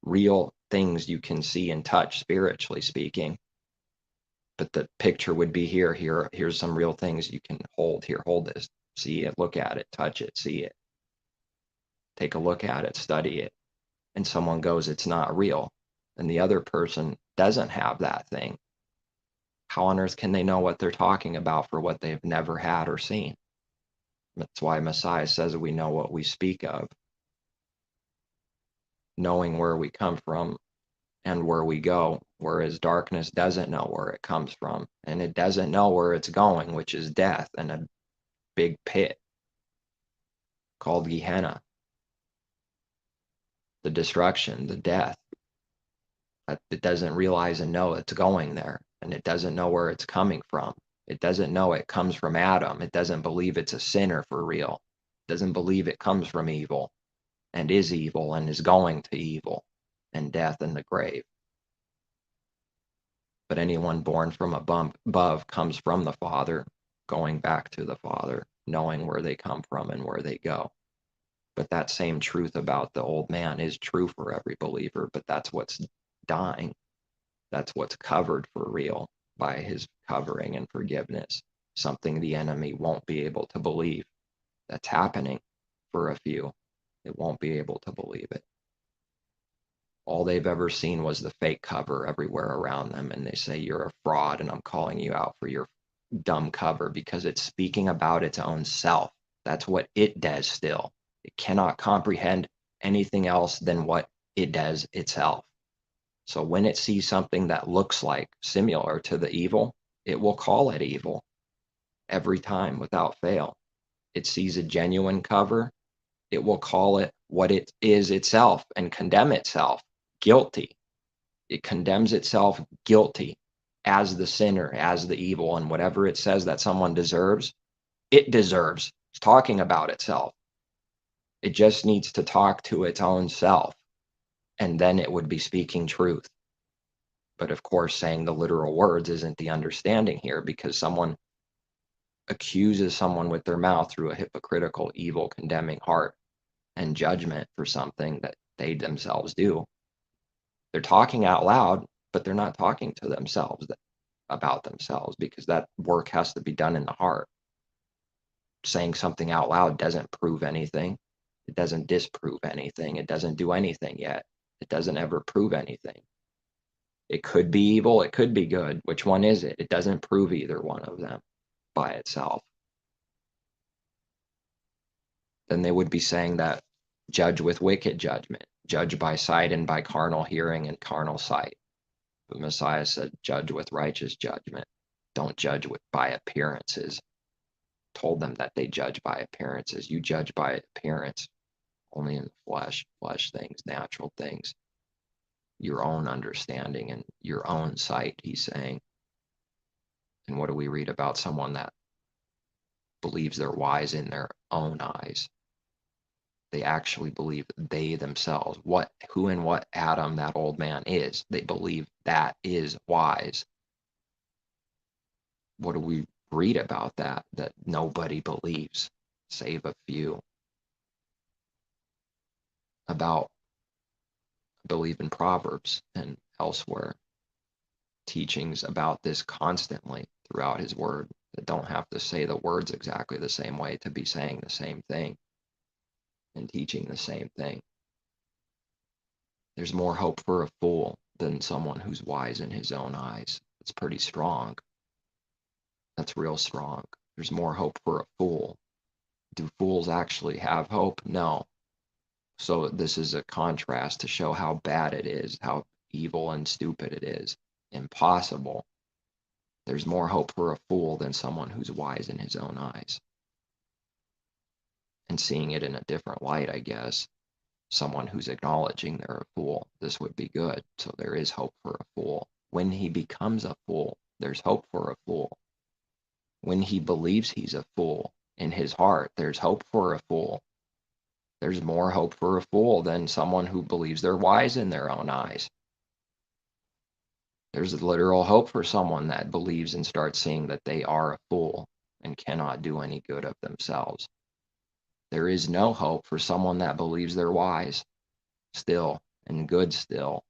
Speaker 1: real things you can see and touch, spiritually speaking. But the picture would be here's some real things you can hold. Here, hold this. See it, look at it, touch it, see it. Take a look at it, study it. And someone goes, it's not real. And the other person doesn't have that thing. How on earth can they know what they're talking about for what they've never had or seen? That's why Messiah says we know what we speak of, knowing where we come from and where we go, whereas darkness doesn't know where it comes from, and it doesn't know where it's going, which is death and a big pit called Gehenna, the destruction, the death. It doesn't realize and know it's going there, and it doesn't know where it's coming from. It doesn't know it comes from Adam. It doesn't believe it's a sinner for real. It doesn't believe it comes from evil and is going to evil and death and the grave. But anyone born from above comes from the Father, going back to the Father, knowing where they come from and where they go. But that same truth about the old man is true for every believer, but that's what's dying. That's what's covered for real by his covering and forgiveness, something the enemy won't be able to believe. That's happening for a few. It won't be able to believe it. All they've ever seen was the fake cover everywhere around them, and they say, you're a fraud, and I'm calling you out for your dumb cover, because it's speaking about its own self. That's what it does still. It cannot comprehend anything else than what it does itself. So when it sees something that looks like similar to the evil, it will call it evil every time without fail. It sees a genuine cover, it will call it what it is itself and condemn itself guilty. It condemns itself guilty as the sinner, as the evil, and whatever it says that someone deserves, it deserves. It's talking about itself. It just needs to talk to its own self, and then it would be speaking truth. But of course, saying the literal words isn't the understanding here, because someone accuses someone with their mouth through a hypocritical, evil, condemning heart and judgment for something that they themselves do. They're talking out loud, but they're not talking to themselves about themselves, because that work has to be done in the heart. Saying something out loud doesn't prove anything. It doesn't disprove anything. It doesn't do anything yet. It doesn't ever prove anything. It could be evil. It could be good. Which one is it? It doesn't prove either one of them by itself. Then they would be saying that judge with wicked judgment, judge by sight and by carnal hearing and carnal sight. The Messiah said, judge with righteous judgment. Don't judge by appearances. Told them that they judge by appearances. You judge by appearance only in the flesh things, natural things, your own understanding and your own sight, he's saying. And what do we read about someone that believes they're wise in their own eyes? They actually believe they themselves, who and what Adam that old man is, they believe that is wise. What do we read about that nobody believes, save a few? About, I believe in Proverbs and elsewhere, teachings about this constantly throughout his word that don't have to say the words exactly the same way to be saying the same thing and teaching the same thing. There's more hope for a fool than someone who's wise in his own eyes. It's pretty strong. That's real strong. There's more hope for a fool. Do fools actually have hope? No. So this is a contrast to show how bad it is, how evil and stupid it is. Impossible. There's more hope for a fool than someone who's wise in his own eyes. And seeing it in a different light, I guess. Someone who's acknowledging they're a fool, this would be good. So there is hope for a fool. When he becomes a fool, there's hope for a fool. When he believes he's a fool in his heart, there's hope for a fool. There's more hope for a fool than someone who believes they're wise in their own eyes. There's literal hope for someone that believes and starts seeing that they are a fool and cannot do any good of themselves. There is no hope for someone that believes they're wise still and good still.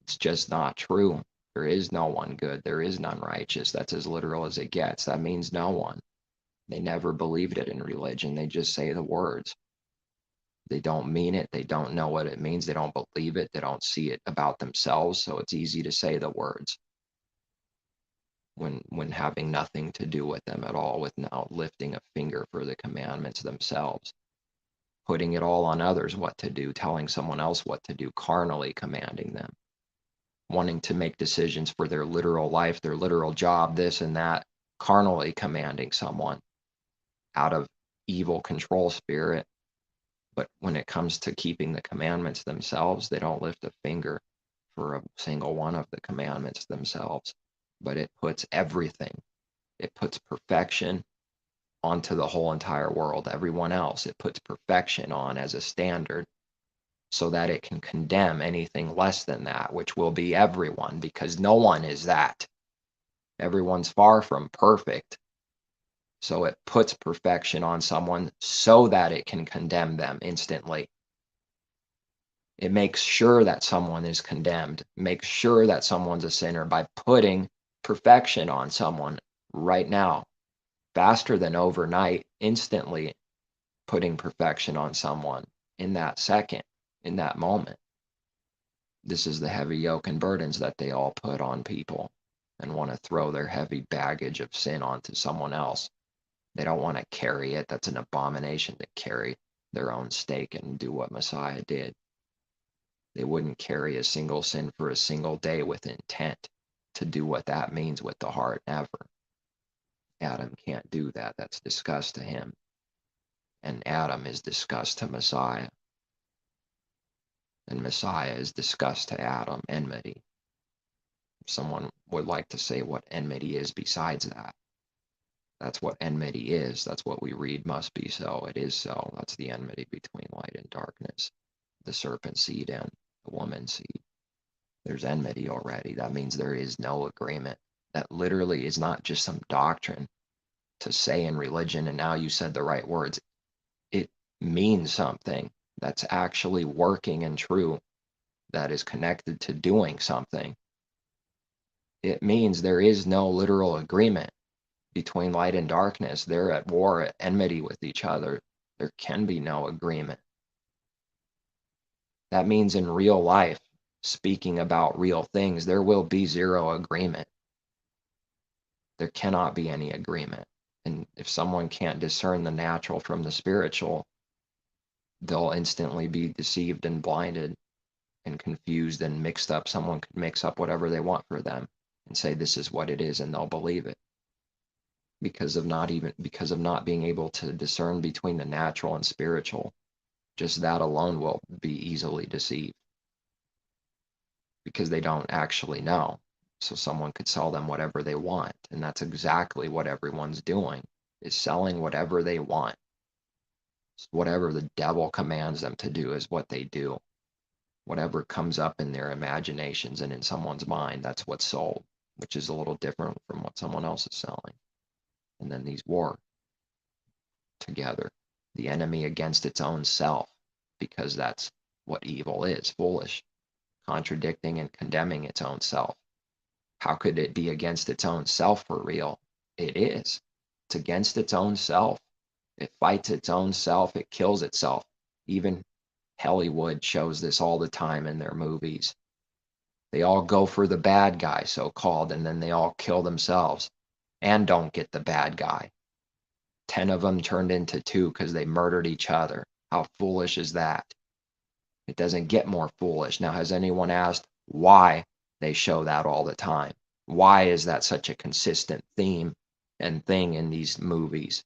Speaker 1: It's just not true. There is no one good. There is none righteous. That's as literal as it gets. That means no one. They never believed it in religion. They just say the words. They don't mean it. They don't know what it means. They don't believe it. They don't see it about themselves. So it's easy to say the words. when having nothing to do with them at all, without lifting a finger for the commandments themselves, putting it all on others what to do, telling someone else what to do, carnally commanding them, wanting to make decisions for their literal life, their literal job, this and that, carnally commanding someone out of evil control spirit. But when it comes to keeping the commandments themselves, they don't lift a finger for a single one of the commandments themselves. But it puts everything, it puts perfection onto the whole entire world, everyone else. It puts perfection on as a standard so that it can condemn anything less than that, which will be everyone, because no one is that. Everyone's far from perfect. So it puts perfection on someone so that it can condemn them instantly. It makes sure that someone is condemned, makes sure that someone's a sinner by putting perfection on someone right now, faster than overnight, instantly putting perfection on someone in that second, in that moment. This is the heavy yoke and burdens that they all put on people and want to throw their heavy baggage of sin onto someone else. They don't want to carry it. That's an abomination to carry their own stake and do what Messiah did. They wouldn't carry a single sin for a single day with intent to do what that means with the heart, ever. Adam can't do that. That's disgust to him. And Adam is disgust to Messiah. And Messiah is disgust to Adam, enmity. If someone would like to say what enmity is besides that, that's what enmity is. That's what we read must be so. It is so. That's the enmity between light and darkness, the serpent seed and the woman seed. There's enmity already. That means there is no agreement. That literally is not just some doctrine to say in religion, and now you said the right words. It means something that's actually working and true, that is connected to doing something. It means there is no literal agreement between light and darkness. They're at war, at enmity with each other. There can be no agreement. That means in real life, speaking about real things, there will be zero agreement. There cannot be any agreement. And if someone can't discern the natural from the spiritual, they'll instantly be deceived and blinded and confused and mixed up. Someone could mix up whatever they want for them and say this is what it is, and they'll believe it because of not being able to discern between the natural and spiritual. Just that alone will be easily deceived because they don't actually know. So someone could sell them whatever they want, and that's exactly what everyone's doing, is selling whatever they want. Whatever the devil commands them to do is what they do. Whatever comes up in their imaginations and in someone's mind, that's what's sold, which is a little different from what someone else is selling. And then these war together, the enemy against its own self, because that's what evil is, foolish, contradicting and condemning its own self. How could it be against its own self for real? It is. It's against its own self. It fights its own self. It kills itself. Even Hollywood shows this all the time in their movies. They all go for the bad guy, so-called, and then they all kill themselves and don't get the bad guy. 10 of them turned into 2 because they murdered each other. How foolish is that? It doesn't get more foolish. Now, has anyone asked why they show that all the time? Why is that such a consistent theme and thing in these movies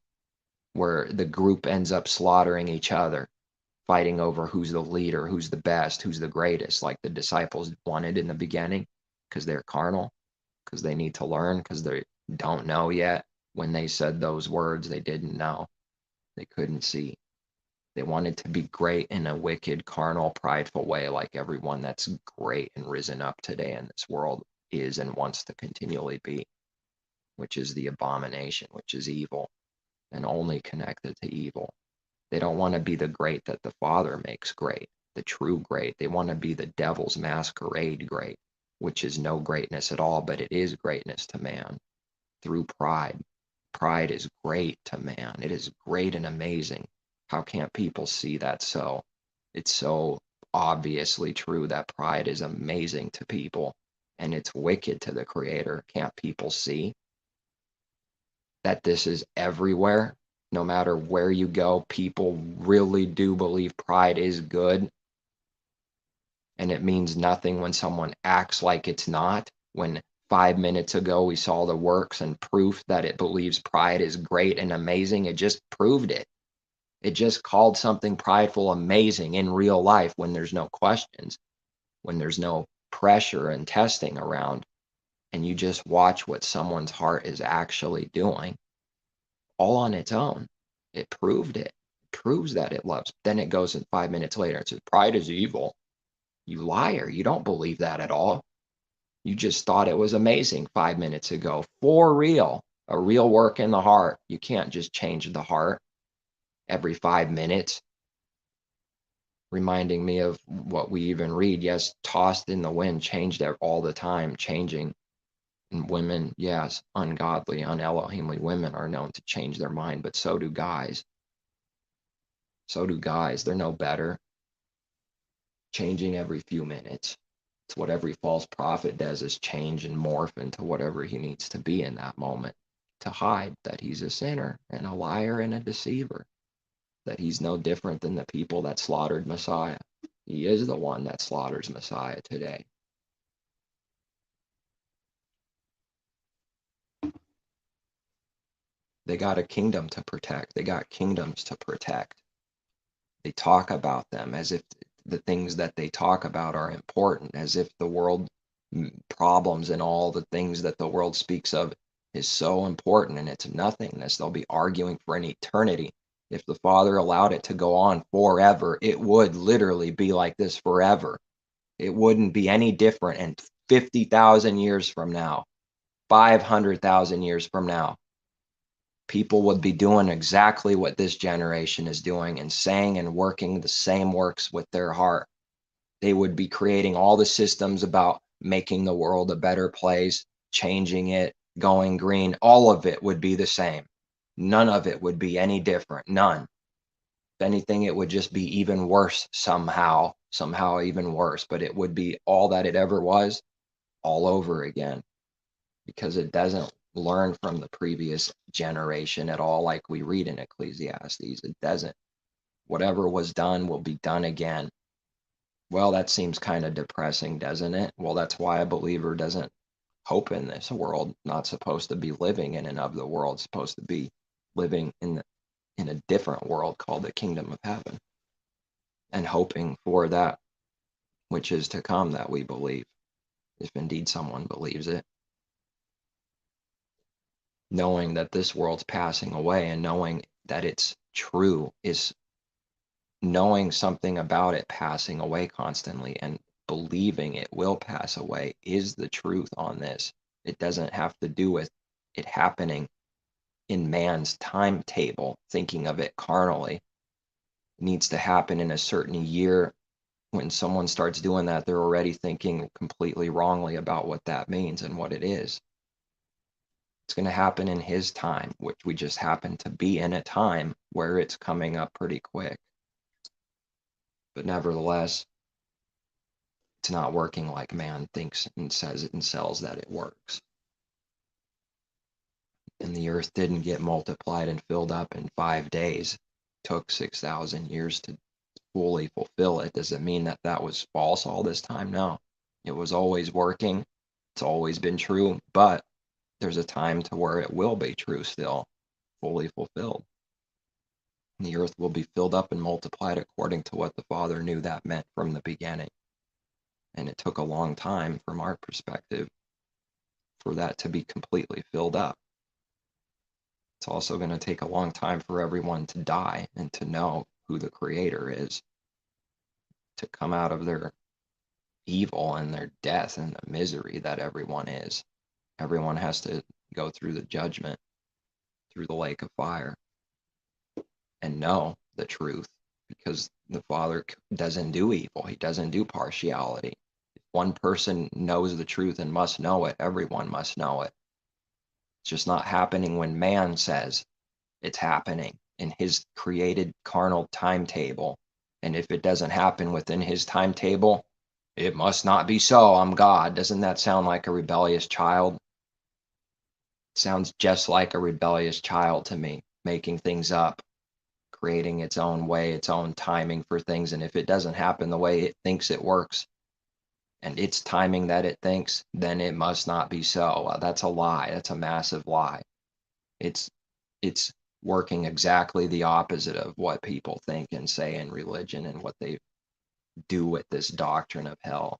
Speaker 1: where the group ends up slaughtering each other, fighting over who's the leader, who's the best, who's the greatest, like the disciples wanted in the beginning, because they're carnal, because they need to learn, because they don't know yet. When they said those words, they didn't know. They couldn't see. They wanted to be great in a wicked, carnal, prideful way, like everyone that's great and risen up today in this world is and wants to continually be, which is the abomination, which is evil, and only connected to evil. They don't want to be the great that the Father makes great, the true great. They want to be the devil's masquerade great, which is no greatness at all, but it is greatness to man through pride. Pride is great to man. It is great and amazing. How can't people see that so? It's so obviously true that pride is amazing to people. and it's wicked to the Creator. Can't people see that this is everywhere? No matter where you go, people really do believe pride is good, and it means nothing when someone acts like it's not. When 5 minutes ago we saw the works and proof that it believes pride is great and amazing, it just proved it. It just called something prideful amazing in real life when there's no questions, when there's no pressure and testing around, and you just watch what someone's heart is actually doing all on its own. It proved it. It proves that it loves. Then it goes in 5 minutes later and says, pride is evil. You liar. You don't believe that at all. You just thought it was amazing 5 minutes ago. For real. A real work in the heart. You can't just change the heart every 5 minutes. Reminding me of what we even read. Yes, tossed in the wind, changed all the time, changing. And women, yes, ungodly, unelohimly women are known to change their mind, but so do guys. So do guys. They're no better. Changing every few minutes. It's what every false prophet does, is change and morph into whatever he needs to be in that moment to hide that he's a sinner and a liar and a deceiver, that he's no different than the people that slaughtered Messiah. He is the one that slaughters Messiah today. They got a kingdom to protect. They got kingdoms to protect. They talk about them as if the things that they talk about are important, as if the world problems and all the things that the world speaks of is so important, and it's nothingness. They'll be arguing for an eternity. If the Father allowed it to go on forever, it would literally be like this forever. It wouldn't be any different. And 50,000 years from now, 500,000 years from now, people would be doing exactly what this generation is doing and saying and working the same works with their heart. They would be creating all the systems about making the world a better place, changing it, going green. All of it would be the same. None of it would be any different. None. If anything, it would just be even worse somehow even worse. But it would be all that it ever was all over again, because it doesn't learn from the previous generation at all, like we read in Ecclesiastes. It doesn't. Whatever was done will be done again. Well, that seems kind of depressing, doesn't it? Well, that's why a believer doesn't hope in this world. Not supposed to be living in and of the world, supposed to be living in a different world called the kingdom of heaven, and hoping for that which is to come, that we believe, if indeed someone believes it. Knowing that this world's passing away and knowing that it's true is knowing something about it passing away constantly and believing it will pass away is the truth on this. It doesn't have to do with it happening in man's timetable, thinking of it carnally. It needs to happen in a certain year. When someone starts doing that, they're already thinking completely wrongly about what that means and what it is. It's going to happen in his time, which we just happen to be in a time where it's coming up pretty quick. But nevertheless, it's not working like man thinks and says it and sells that it works. And the earth didn't get multiplied and filled up in 5 days. It took 6,000 years to fully fulfill it. Does it mean that that was false all this time? No. It was always working. It's always been true, but there's a time to where it will be true still, fully fulfilled. And the earth will be filled up and multiplied according to what the Father knew that meant from the beginning. And it took a long time from our perspective for that to be completely filled up. It's also going to take a long time for everyone to die and to know who the Creator is, to come out of their evil and their death and the misery that everyone is. Everyone has to go through the judgment, through the lake of fire, and know the truth, because the Father doesn't do evil. He doesn't do partiality. If one person knows the truth and must know it, everyone must know it. It's just not happening when man says it's happening in his created carnal timetable. And if it doesn't happen within his timetable, It must not be so. I'm God. Doesn't that sound like a rebellious child? Sounds just like a rebellious child to me, making things up, creating its own way, its own timing for things. And if it doesn't happen the way it thinks it works and its timing that it thinks, then it must not be so. That's a lie. That's a massive lie. It's it's working exactly the opposite of what people think and say in religion and what they do with this doctrine of hell.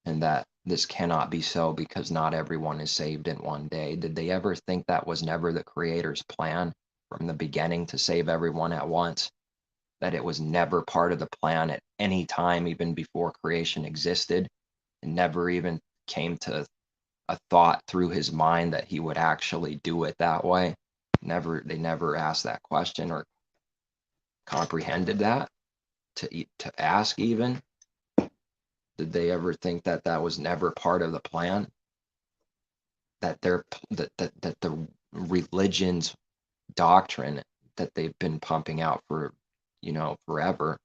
Speaker 1: And that this cannot be so because not everyone is saved in one day. Did they ever think that was never the Creator's plan from the beginning to save everyone at once? That it was never part of the plan at any time, even before creation existed, and never even came to a thought through his mind that he would actually do it that way? They never asked that question or comprehended that to ask even. Did they ever think that that was never part of the plan? That the religion's doctrine that they've been pumping out for, forever,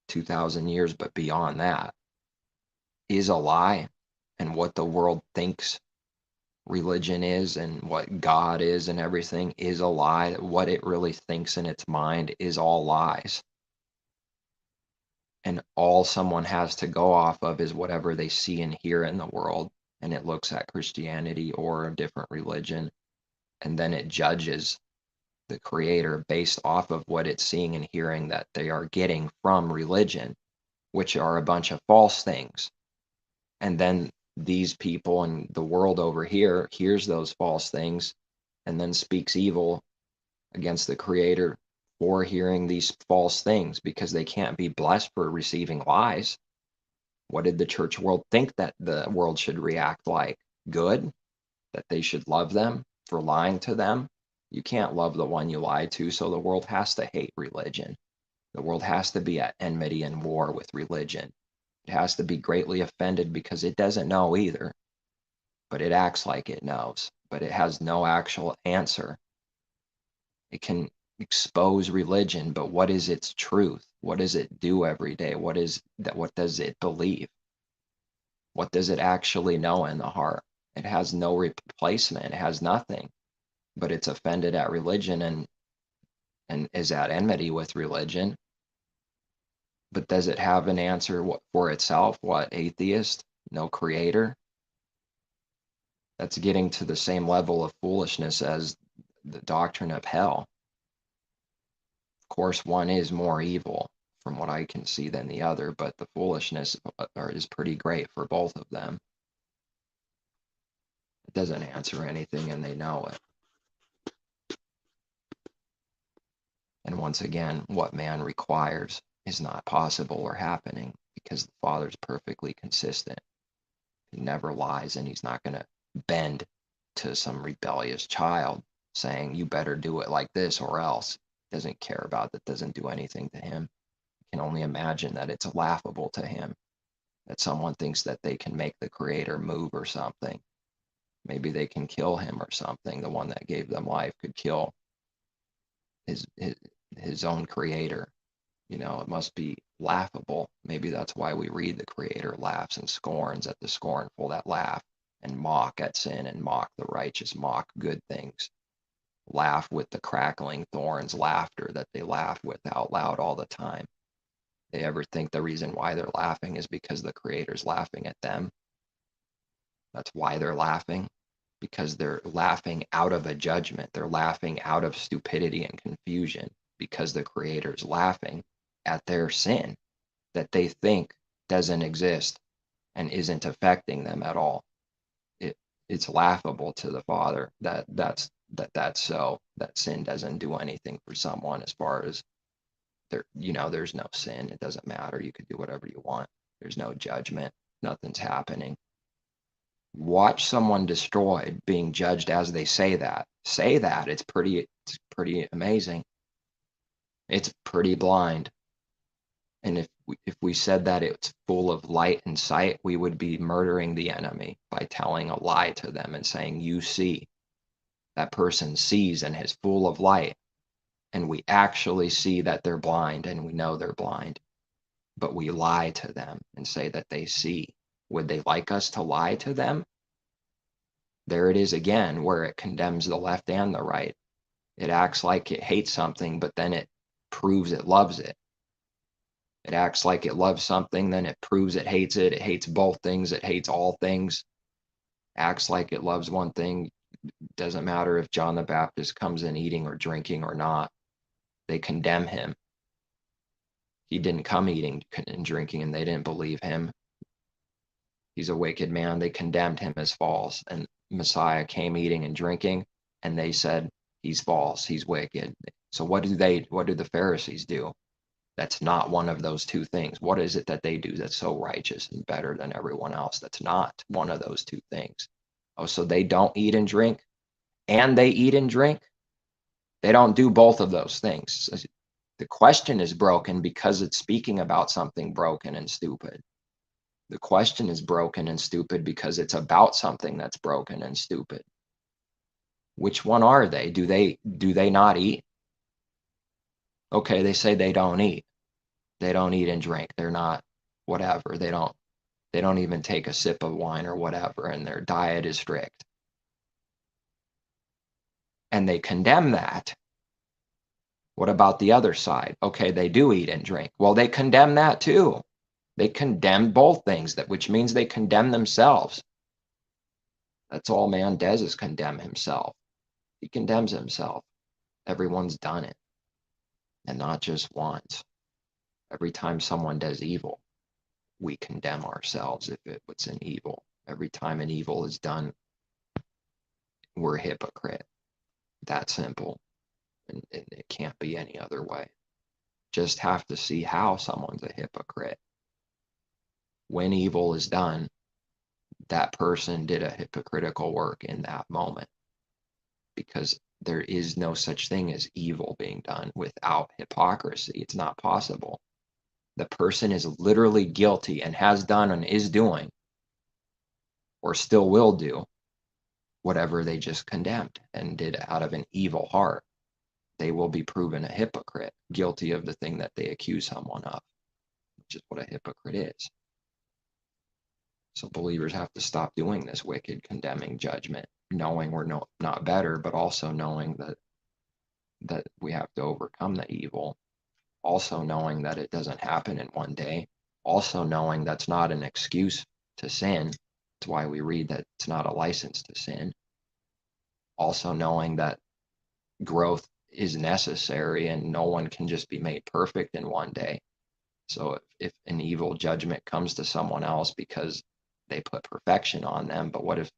Speaker 1: 2,000 years, but beyond that, is a lie, and what the world thinks religion is and what God is and everything is a lie. What it really thinks in its mind is all lies. And all someone has to go off of is whatever they see and hear in the world. And it looks at Christianity or a different religion, and then it judges the Creator based off of what it's seeing and hearing that they are getting from religion, which are a bunch of false things. And then these people in the world over here hears those false things and then speaks evil against the Creator for hearing these false things because they can't be blessed for receiving lies. What did the church world think that the world should react like? Good? That they should love them for lying to them? You can't love the one you lie to, so the world has to hate religion. The world has to be at enmity and war with religion. It has to be greatly offended because it doesn't know either, but it acts like it knows, but it has no actual answer. It can expose religion, but what is its truth? What does it do every day? What does it believe? What does it actually know in the heart? It has no replacement. It has nothing, but it's offended at religion and is at enmity with religion. But does it have an answer for itself? What, atheist? No creator? That's getting to the same level of foolishness as the doctrine of hell. Of course, one is more evil from what I can see than the other, but the foolishness is pretty great for both of them. It doesn't answer anything, and they know it. And once again, what man requires is not possible or happening because the Father's perfectly consistent. He never lies, and he's not going to bend to some rebellious child saying, you better do it like this or else. He doesn't care about that, doesn't do anything to him. He can only imagine that it's laughable to him that someone thinks that they can make the Creator move or something. Maybe they can kill him or something. The one that gave them life could kill his own Creator. It must be laughable. Maybe that's why we read the Creator laughs and scorns at the scornful that laugh and mock at sin and mock the righteous, mock good things. Laugh with the crackling thorns, laughter that they laugh with out loud all the time. They ever think the reason why they're laughing is because the Creator's laughing at them? That's why they're laughing, because they're laughing out of a judgment. They're laughing out of stupidity and confusion because the Creator's laughing at their sin that they think doesn't exist and isn't affecting them at all. It's laughable to the Father that's so, that sin doesn't do anything for someone as far as there's no sin. It doesn't matter. You could do whatever you want. There's no judgment. Nothing's happening. Watch someone destroyed being judged as they say that. It's pretty amazing. It's pretty blind. And if we said that it's full of light and sight, we would be murdering the enemy by telling a lie to them and saying, you see, that person sees and is full of light. And we actually see that they're blind, and we know they're blind. but we lie to them and say that they see. Would they like us to lie to them? There it is again, where it condemns the left and the right. It acts like it hates something, but then it proves it loves it. It acts like it loves something, then it proves it hates it. It hates both things. It hates all things. Acts like it loves one thing. Doesn't matter if John the Baptist comes in eating or drinking or not. They condemn him. He didn't come eating and drinking, and they didn't believe him. He's a wicked man. They condemned him as false. And Messiah came eating and drinking, and they said he's false. He's wicked. So what do the Pharisees do? That's not one of those two things. What is it that they do that's so righteous and better than everyone else? That's not one of those two things. Oh, so they don't eat and drink, and they eat and drink? They don't do both of those things. The question is broken because it's speaking about something broken and stupid. The question is broken and stupid because it's about something that's broken and stupid. Which one are they? Do they not eat? Okay, they say they don't eat. They don't eat and drink. They're not whatever. They don't even take a sip of wine or whatever, and their diet is strict. And they condemn that. What about the other side? Okay, they do eat and drink. Well, they condemn that too. They condemn both things, which means they condemn themselves. That's all man does, is condemn himself. He condemns himself. Everyone's done it. And not just once. Every time someone does evil, we condemn ourselves if it was an evil. Every time an evil is done, we're a hypocrite. That simple. And it can't be any other way. Just have to see how someone's a hypocrite. When evil is done, that person did a hypocritical work in that moment. Because there is no such thing as evil being done without hypocrisy. It's not possible. The person is literally guilty and has done and is doing, or still will do, whatever they just condemned and did out of an evil heart. They will be proven a hypocrite, guilty of the thing that they accuse someone of, which is what a hypocrite is. So believers have to stop doing this wicked, condemning judgment, knowing we're not better, but also knowing that we have to overcome the evil. Also knowing that it doesn't happen in one day. Also knowing that's not an excuse to sin. That's why we read that it's not a license to sin. Also knowing that growth is necessary and no one can just be made perfect in one day. So if an evil judgment comes to someone else because they put perfection on them, but what if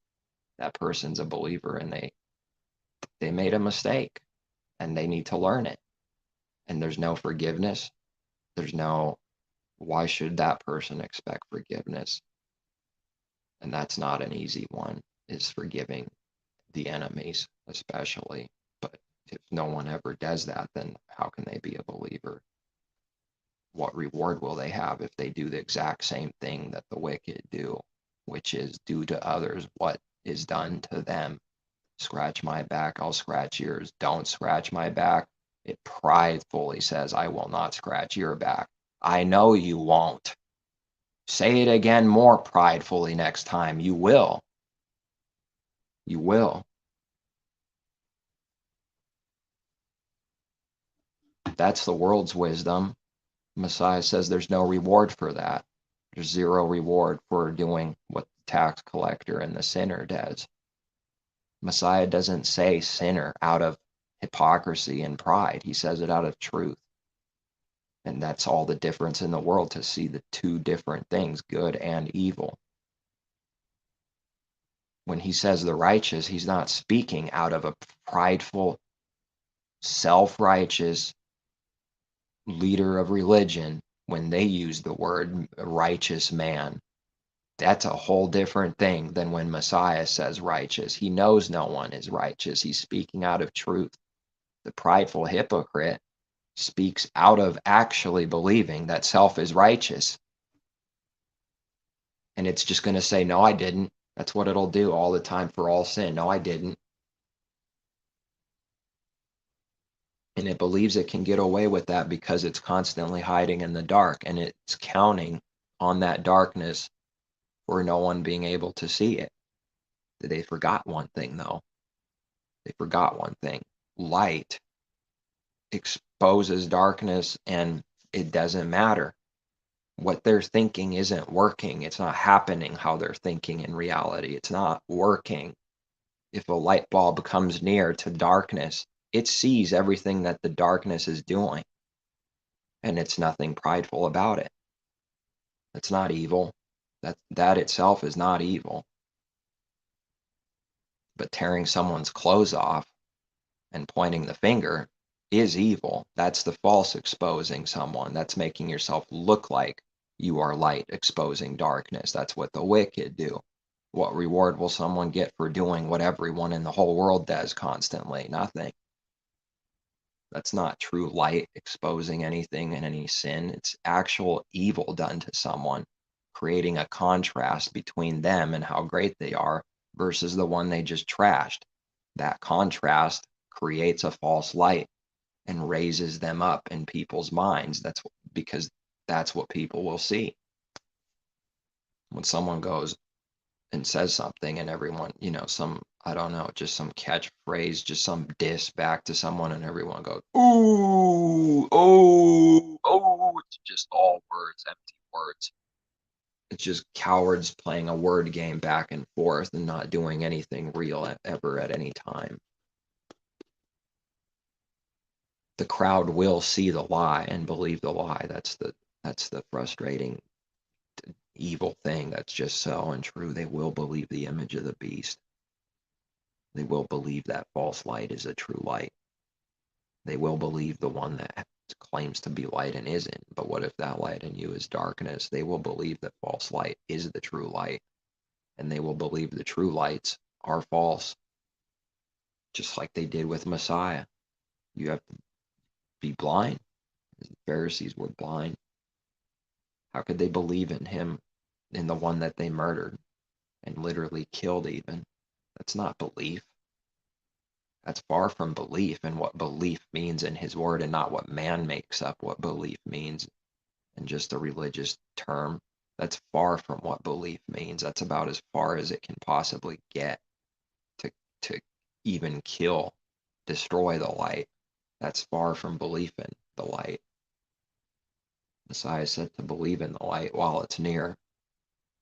Speaker 1: that person's a believer and they made a mistake and they need to learn it? And there's no forgiveness. Why should that person expect forgiveness? And that's not an easy one, is forgiving the enemies, especially. But if no one ever does that, then how can they be a believer? What reward will they have if they do the exact same thing that the wicked do, which is do to others what is done to them? Scratch my back, I'll scratch yours. Don't scratch my back. It pridefully says, I will not scratch your back. I know you won't. Say it again more pridefully next time. You will. You will. That's the world's wisdom. Messiah says there's no reward for that. There's zero reward for doing what the tax collector and the sinner does. Messiah doesn't say sinner out of hypocrisy and pride. He says it out of truth. And that's all the difference in the world, to see the two different things, good and evil. When he says the righteous, he's not speaking out of a prideful, self-righteous leader of religion when they use the word righteous man. That's a whole different thing than when Messiah says righteous. He knows no one is righteous. He's speaking out of truth. The prideful hypocrite speaks out of actually believing that self is righteous. And it's just going to say, no, I didn't. That's what it'll do all the time for all sin. No, I didn't. And it believes it can get away with that because it's constantly hiding in the dark, and it's counting on that darkness for no one being able to see it. They forgot one thing, though. They forgot one thing. Light exposes darkness, and it doesn't matter. What they're thinking isn't working. It's not happening how they're thinking in reality. It's not working. If a light bulb comes near to darkness, it sees everything that the darkness is doing, and it's nothing prideful about it. It's not evil. That itself is not evil. But tearing someone's clothes off and pointing the finger is evil. That's the false exposing someone. That's making yourself look like you are light exposing darkness. That's what the wicked do. What reward will someone get for doing what everyone in the whole world does constantly? Nothing. That's not true light exposing anything and any sin. It's actual evil done to someone, creating a contrast between them and how great they are versus the one they just trashed. That contrast creates a false light and raises them up in people's minds. That's because that's what people will see. When someone goes and says something and everyone, some, I don't know, just some catchphrase, just some diss back to someone, and everyone goes, ooh, oh, oh, it's just all words, empty words. It's just cowards playing a word game back and forth and not doing anything real ever at any time. The crowd will see the lie and believe the lie. That's the frustrating evil thing that's just so untrue. They will believe the image of the beast. They will believe that false light is a true light. They will believe the one that claims to be light and isn't. But what if that light in you is darkness? They will believe that false light is the true light, and they will believe the true lights are false, just like they did with Messiah. You have to be blind. The Pharisees were blind. How could they believe in him, in the one that they murdered and literally killed even? That's not belief. That's far from belief and what belief means in his word, and not what man makes up what belief means in just a religious term. That's far from what belief means. That's about as far as it can possibly get to even kill, destroy the light. That's far from belief in the light. Messiah said to believe in the light while it's near,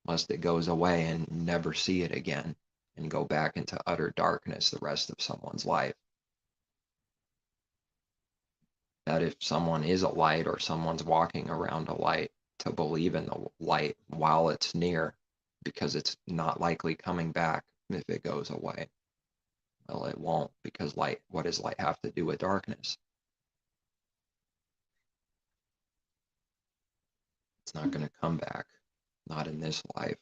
Speaker 1: lest it goes away and never see it again and go back into utter darkness the rest of someone's life. That if someone is a light or someone's walking around a light, to believe in the light while it's near, because it's not likely coming back if it goes away. Well, it won't, because light, what does light have to do with darkness? It's not going to come back, not in this life.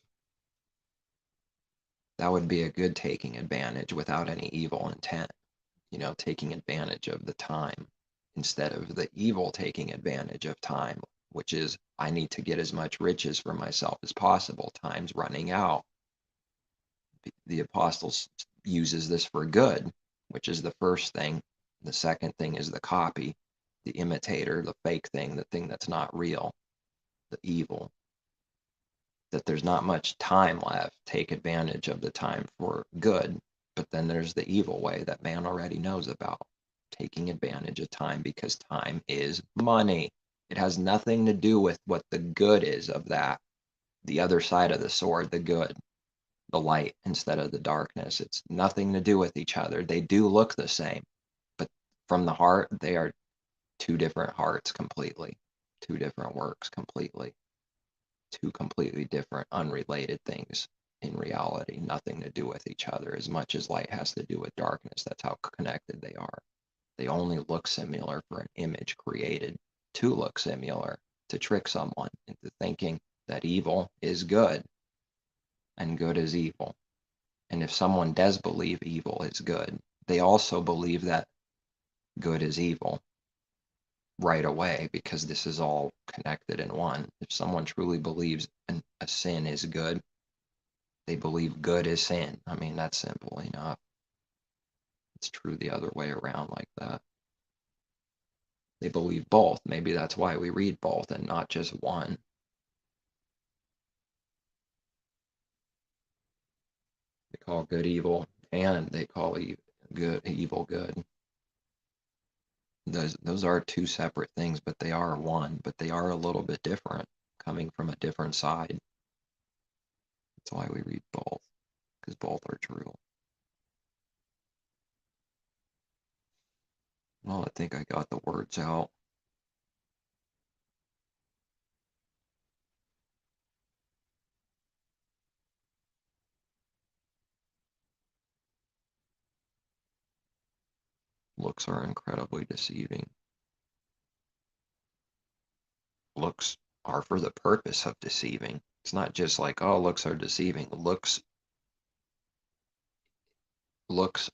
Speaker 1: That would be a good taking advantage without any evil intent, taking advantage of the time instead of the evil taking advantage of time, which is, I need to get as much riches for myself as possible. Time's running out. The apostles uses this for good, which is the first thing. The second thing is the copy, the imitator, the fake thing, the thing that's not real, the evil. That there's not much time left. Take advantage of the time for good. But then there's the evil way that man already knows about, taking advantage of time, because time is money. It has nothing to do with what the good is of that. The other side of the sword, the good, the light instead of the darkness. It's nothing to do with each other. They do look the same, but from the heart, they are two different hearts completely, two different works completely, two completely different, unrelated things in reality, nothing to do with each other as much as light has to do with darkness. That's how connected they are. They only look similar for an image created to look similar, to trick someone into thinking that evil is good and good is evil. And if someone does believe evil is good, they also believe that good is evil right away, because this is all connected in one. If someone truly believes a sin is good, they believe good is sin. I mean, that's simple enough. It's true the other way around like that. They believe both. Maybe that's why we read both and not just one. They call good evil, and they call good evil good. Those are two separate things, but they are one, but they are a little bit different, coming from a different side. That's why we read both, because both are true. Well, I think I got the words out. Looks are incredibly deceiving. Looks are for the purpose of deceiving. It's not just like, oh, looks are deceiving. Looks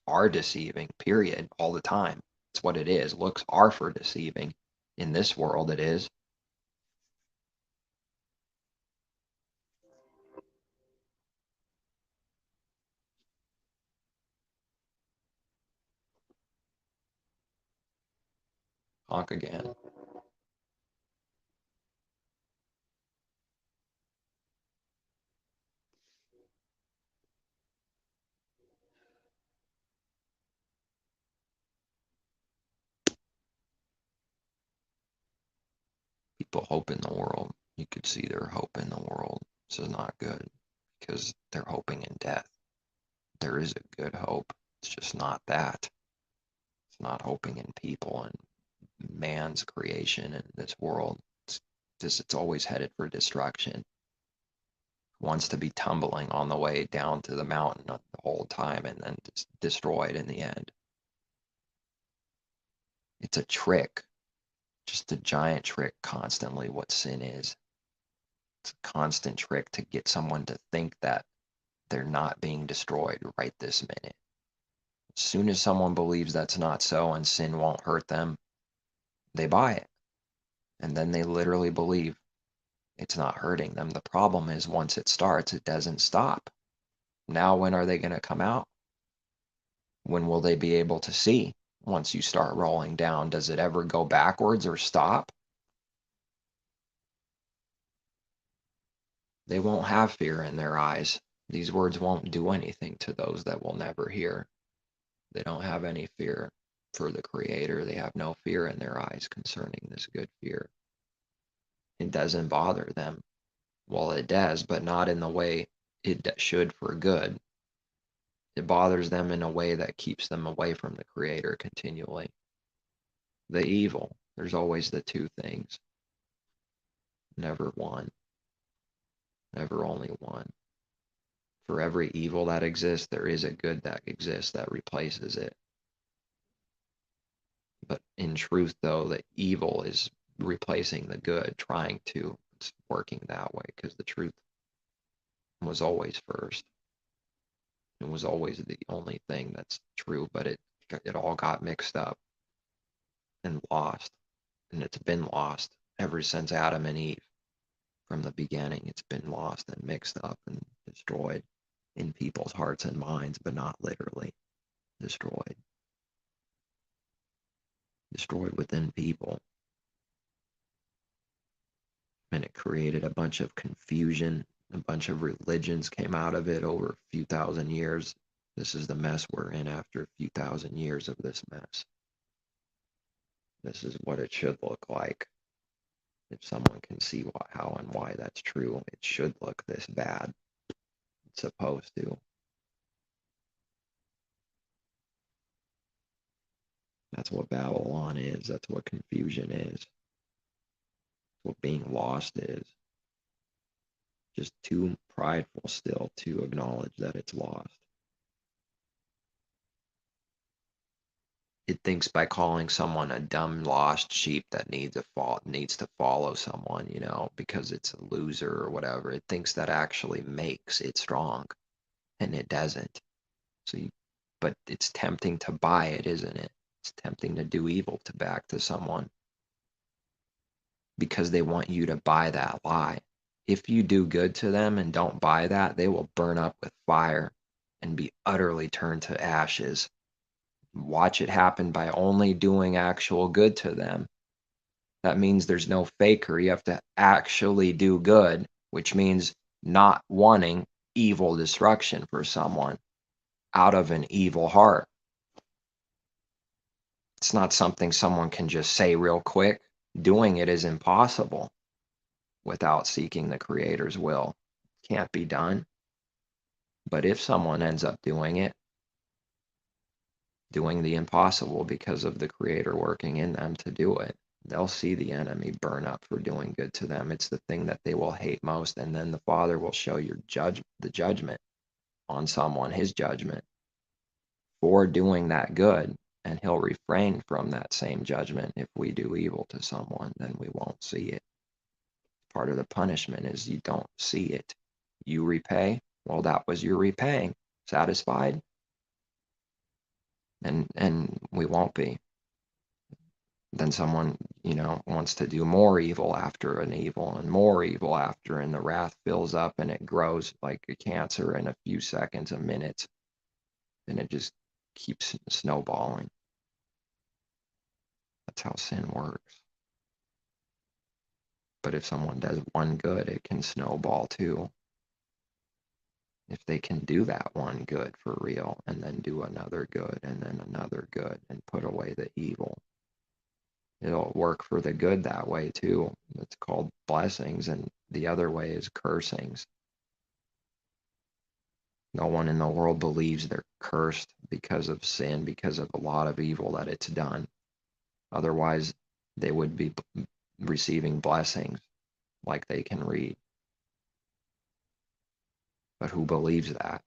Speaker 1: are deceiving, period, all the time. It's what it is. Looks are for deceiving. In this world, it is. Honk again. People hope in the world. You could see their hope in the world. This is not good because they're hoping in death. There is a good hope. It's just not that. It's not hoping in people and man's creation in this world. It's always headed for destruction. Wants to be tumbling on the way down to the mountain the whole time and then just destroyed in the end. It's a trick, just a giant trick constantly what sin is. It's a constant trick to get someone to think that they're not being destroyed right this minute. As soon as someone believes that's not so and sin won't hurt them, they buy it. And then they literally believe it's not hurting them. The problem is once it starts, it doesn't stop. Now, when are they going to come out? When will they be able to see? Once you start rolling down, does it ever go backwards or stop? They won't have fear in their eyes. These words won't do anything to those that will never hear. They don't have any fear for the Creator. They have no fear in their eyes concerning this good fear. It doesn't bother them. Well, it does, but not in the way it should for good. It bothers them in a way that keeps them away from the Creator continually. The evil, there's always the two things. Never one. Never only one. For every evil that exists, there is a good that exists that replaces it. But in truth, though, the evil is replacing the good, it's working that way because the truth was always first. It was always the only thing that's true, but it all got mixed up and lost. And it's been lost ever since Adam and Eve. From the beginning, it's been lost and mixed up and destroyed in people's hearts and minds, but not literally destroyed. Destroyed within people. And it created a bunch of confusion. A bunch of religions came out of it over a few thousand years. This is the mess we're in after a few thousand years of this mess. This is what it should look like. If someone can see how and why that's true, it should look this bad. It's supposed to. That's what Babylon is. That's what confusion is. That's what being lost is. Just too prideful still to acknowledge that it's lost. It thinks by calling someone a dumb lost sheep that needs to follow someone, because it's a loser or whatever. It thinks that actually makes it strong, and it doesn't. But it's tempting to buy it, isn't it? It's tempting to do evil back to someone because they want you to buy that lie. If you do good to them and don't buy that, they will burn up with fire and be utterly turned to ashes. Watch it happen by only doing actual good to them. That means there's no faker. You have to actually do good, which means not wanting evil destruction for someone out of an evil heart. It's not something someone can just say real quick. Doing it is impossible without seeking the Creator's will. Can't be done. But if someone ends up doing it, doing the impossible because of the Creator working in them to do it, they'll see the enemy burn up for doing good to them. It's the thing that they will hate most, and then the Father will show the judgment on someone, his judgment for doing that good, and he'll refrain from that same judgment. If we do evil to someone, then we won't see it. Part of the punishment is you don't see it. You repay, well, that was your repaying. Satisfied? And we won't be. Then someone, wants to do more evil after an evil and more evil after, and the wrath fills up and it grows like a cancer in a few seconds, a minute, and it just keeps snowballing. That's how sin works. But if someone does one good, it can snowball too. If they can do that one good for real, and then do another good, and then another good, and put away the evil, it'll work for the good that way too. It's called blessings, and the other way is cursings. No one in the world believes they're cursed because of sin, because of a lot of evil that it's done. Otherwise, they would be receiving blessings like they can read. But who believes that?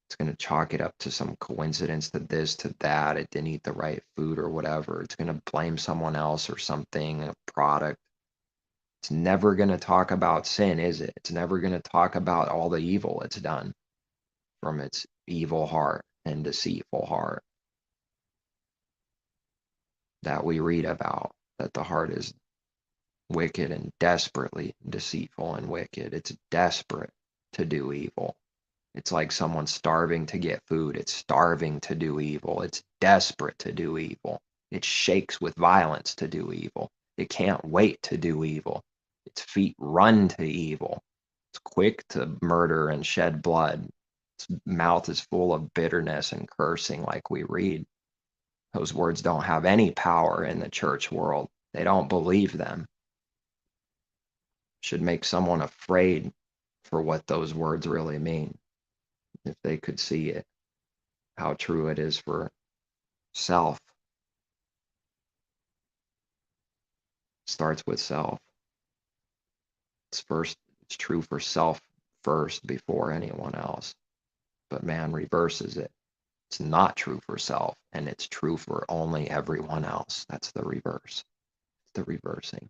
Speaker 1: It's going to chalk it up to some coincidence, to this, to that. It didn't eat the right food or whatever. It's going to blame someone else or something, a product. It's never going to talk about sin, is it? It's never going to talk about all the evil it's done from its evil heart and deceitful heart that we read about, that the heart is wicked and desperately deceitful and wicked. It's desperate to do evil. It's like someone starving to get food. It's starving to do evil. It's desperate to do evil. It shakes with violence to do evil. It can't wait to do evil. Its feet run to evil. It's quick to murder and shed blood. Its mouth is full of bitterness and cursing, like we read. Those words don't have any power in the church world. They don't believe them. Should make someone afraid for what those words really mean. If they could see it, how true it is for self. Starts with self. It's true for self first before anyone else. But man reverses it. It's not true for self, and it's true for only everyone else. That's the reverse. It's the reversing.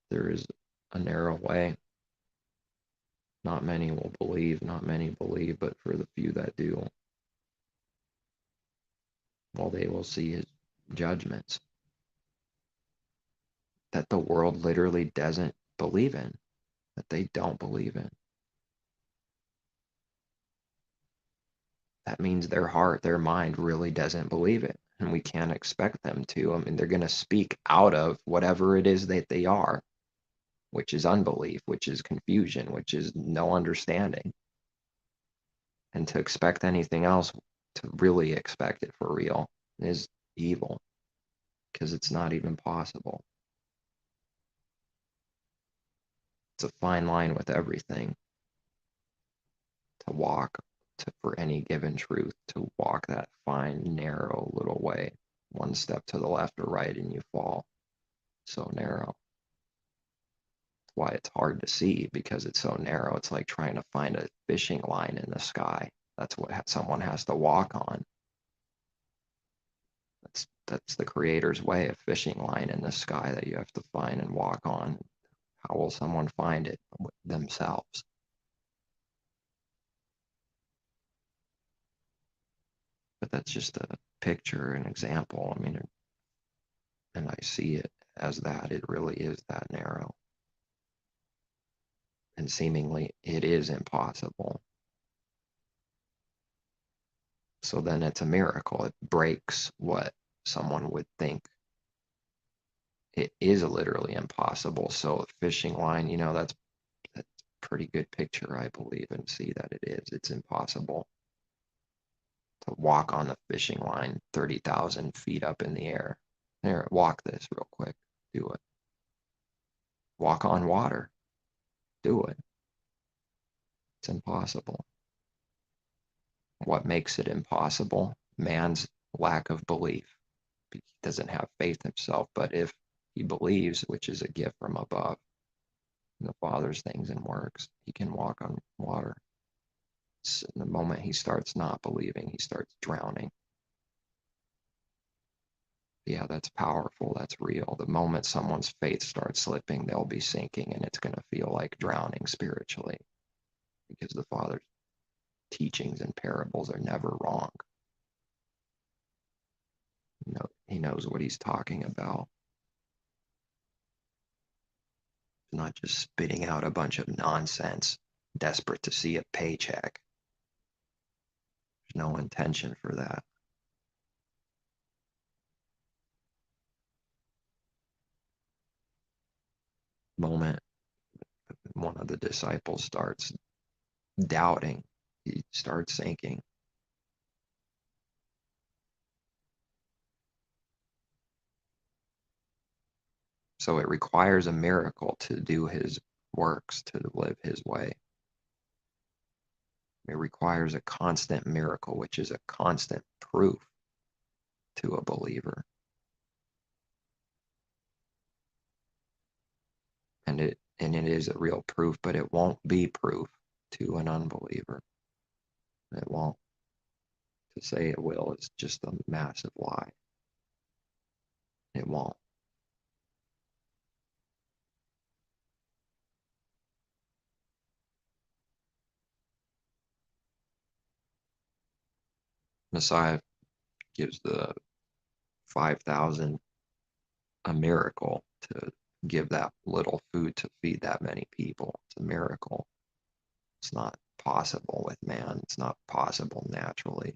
Speaker 1: There is a narrow way. Not many will believe, not many believe, but for the few that do, well, they will see his judgments that the world literally doesn't believe in, that they don't believe in. That means their heart, their mind really doesn't believe it, and we can't expect them to. I mean, they're going to speak out of whatever it is that they are, which is unbelief, which is confusion, which is no understanding. And to expect anything else, to really expect it for real, is evil, because it's not even possible. It's a fine line with everything. To walk for any given truth, to walk that fine, narrow little way, one step to the left or right and you fall. So narrow. That's why it's hard to see, because it's so narrow. It's like trying to find a fishing line in the sky. That's what someone has to walk on. That's the Creator's way, a fishing line in the sky that you have to find and walk on. How will someone find it? Themselves. But that's just a picture, an example. I mean, and I see it as that. It really is that narrow. And seemingly it is impossible. So then it's a miracle. It breaks what someone would think it is literally impossible. So a fishing line, that's a pretty good picture, I believe, and see that it is. It's impossible to walk on a fishing line 30,000 feet up in the air. Here, walk this real quick. Do it. Walk on water. Do it. It's impossible. What makes it impossible? Man's lack of belief. He doesn't have faith himself, but if he believes, which is a gift from above, in the Father's things and works, he can walk on water. The moment he starts not believing, he starts drowning. Yeah, that's powerful. That's real. The moment someone's faith starts slipping, they'll be sinking, and it's going to feel like drowning spiritually because the Father's teachings and parables are never wrong. He knows what he's talking about. He's not just spitting out a bunch of nonsense, desperate to see a paycheck. There's no intention for that. Moment one of the disciples starts doubting, he starts sinking. So it requires a miracle to do his works, to live his way. It requires a constant miracle, which is a constant proof to a believer. And it is a real proof, but it won't be proof to an unbeliever. It won't. To say it will is just a massive lie. It won't. Messiah gives the 5,000 a miracle to give that little food to feed that many people. It's a miracle. It's not possible with man. It's not possible naturally.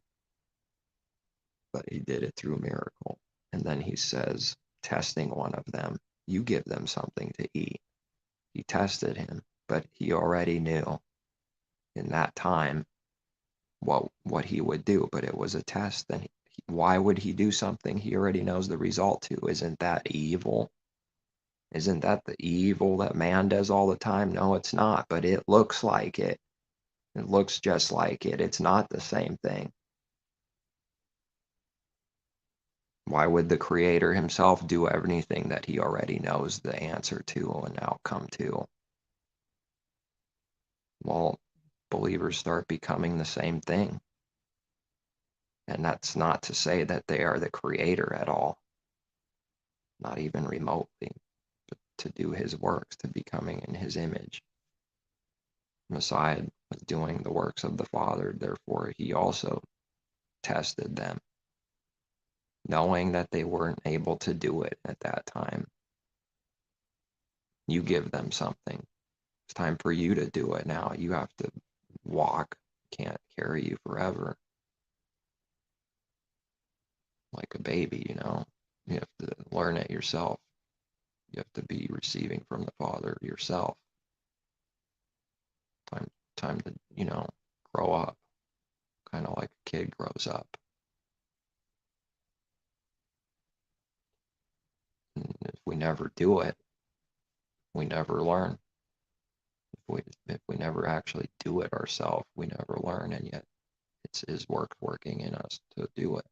Speaker 1: But he did it through a miracle. And then he says, testing one of them, you give them something to eat. He tested him, but he already knew in that time what he would do. But it was a test. Then why would he do something he already knows the result to? Isn't that evil? Isn't that the evil that man does all the time? No, it's not, but it looks like it. It looks just like it. It's not the same thing. Why would the creator himself do anything that he already knows the answer to and outcome to? Well, believers start becoming the same thing. And that's not to say that they are the creator at all, not even remotely, but to do his works, to becoming in his image. Messiah was doing the works of the Father, therefore he also tested them, knowing that they weren't able to do it at that time. You give them something. It's time for you to do it now. You have to walk. Can't carry you forever. Like a baby, You have to learn it yourself. You have to be receiving from the Father yourself. Time to, grow up. Kind of like a kid grows up. And if we never do it, we never learn. If we never actually do it ourselves, we never learn, and yet it's his work working in us to do it.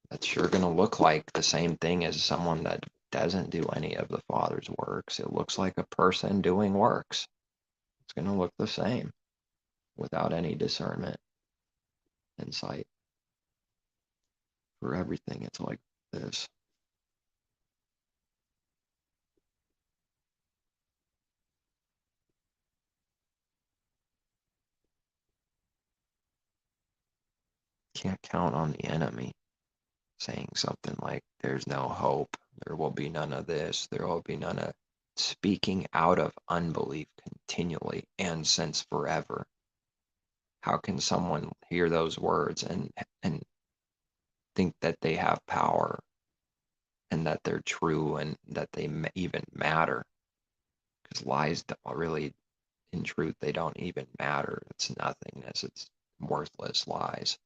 Speaker 1: That's sure going to look like the same thing as someone that doesn't do any of the Father's works. It looks like a person doing works. It's going to look the same without any discernment and sight. For everything, it's like this. Can't count on the enemy saying something like, there's no hope, there will be none of this, there will be none of speaking out of unbelief continually and since forever. How can someone hear those words and think that they have power and that they're true and that they even matter? Because lies don't really, in truth, they don't even matter. It's nothingness. It's worthless lies.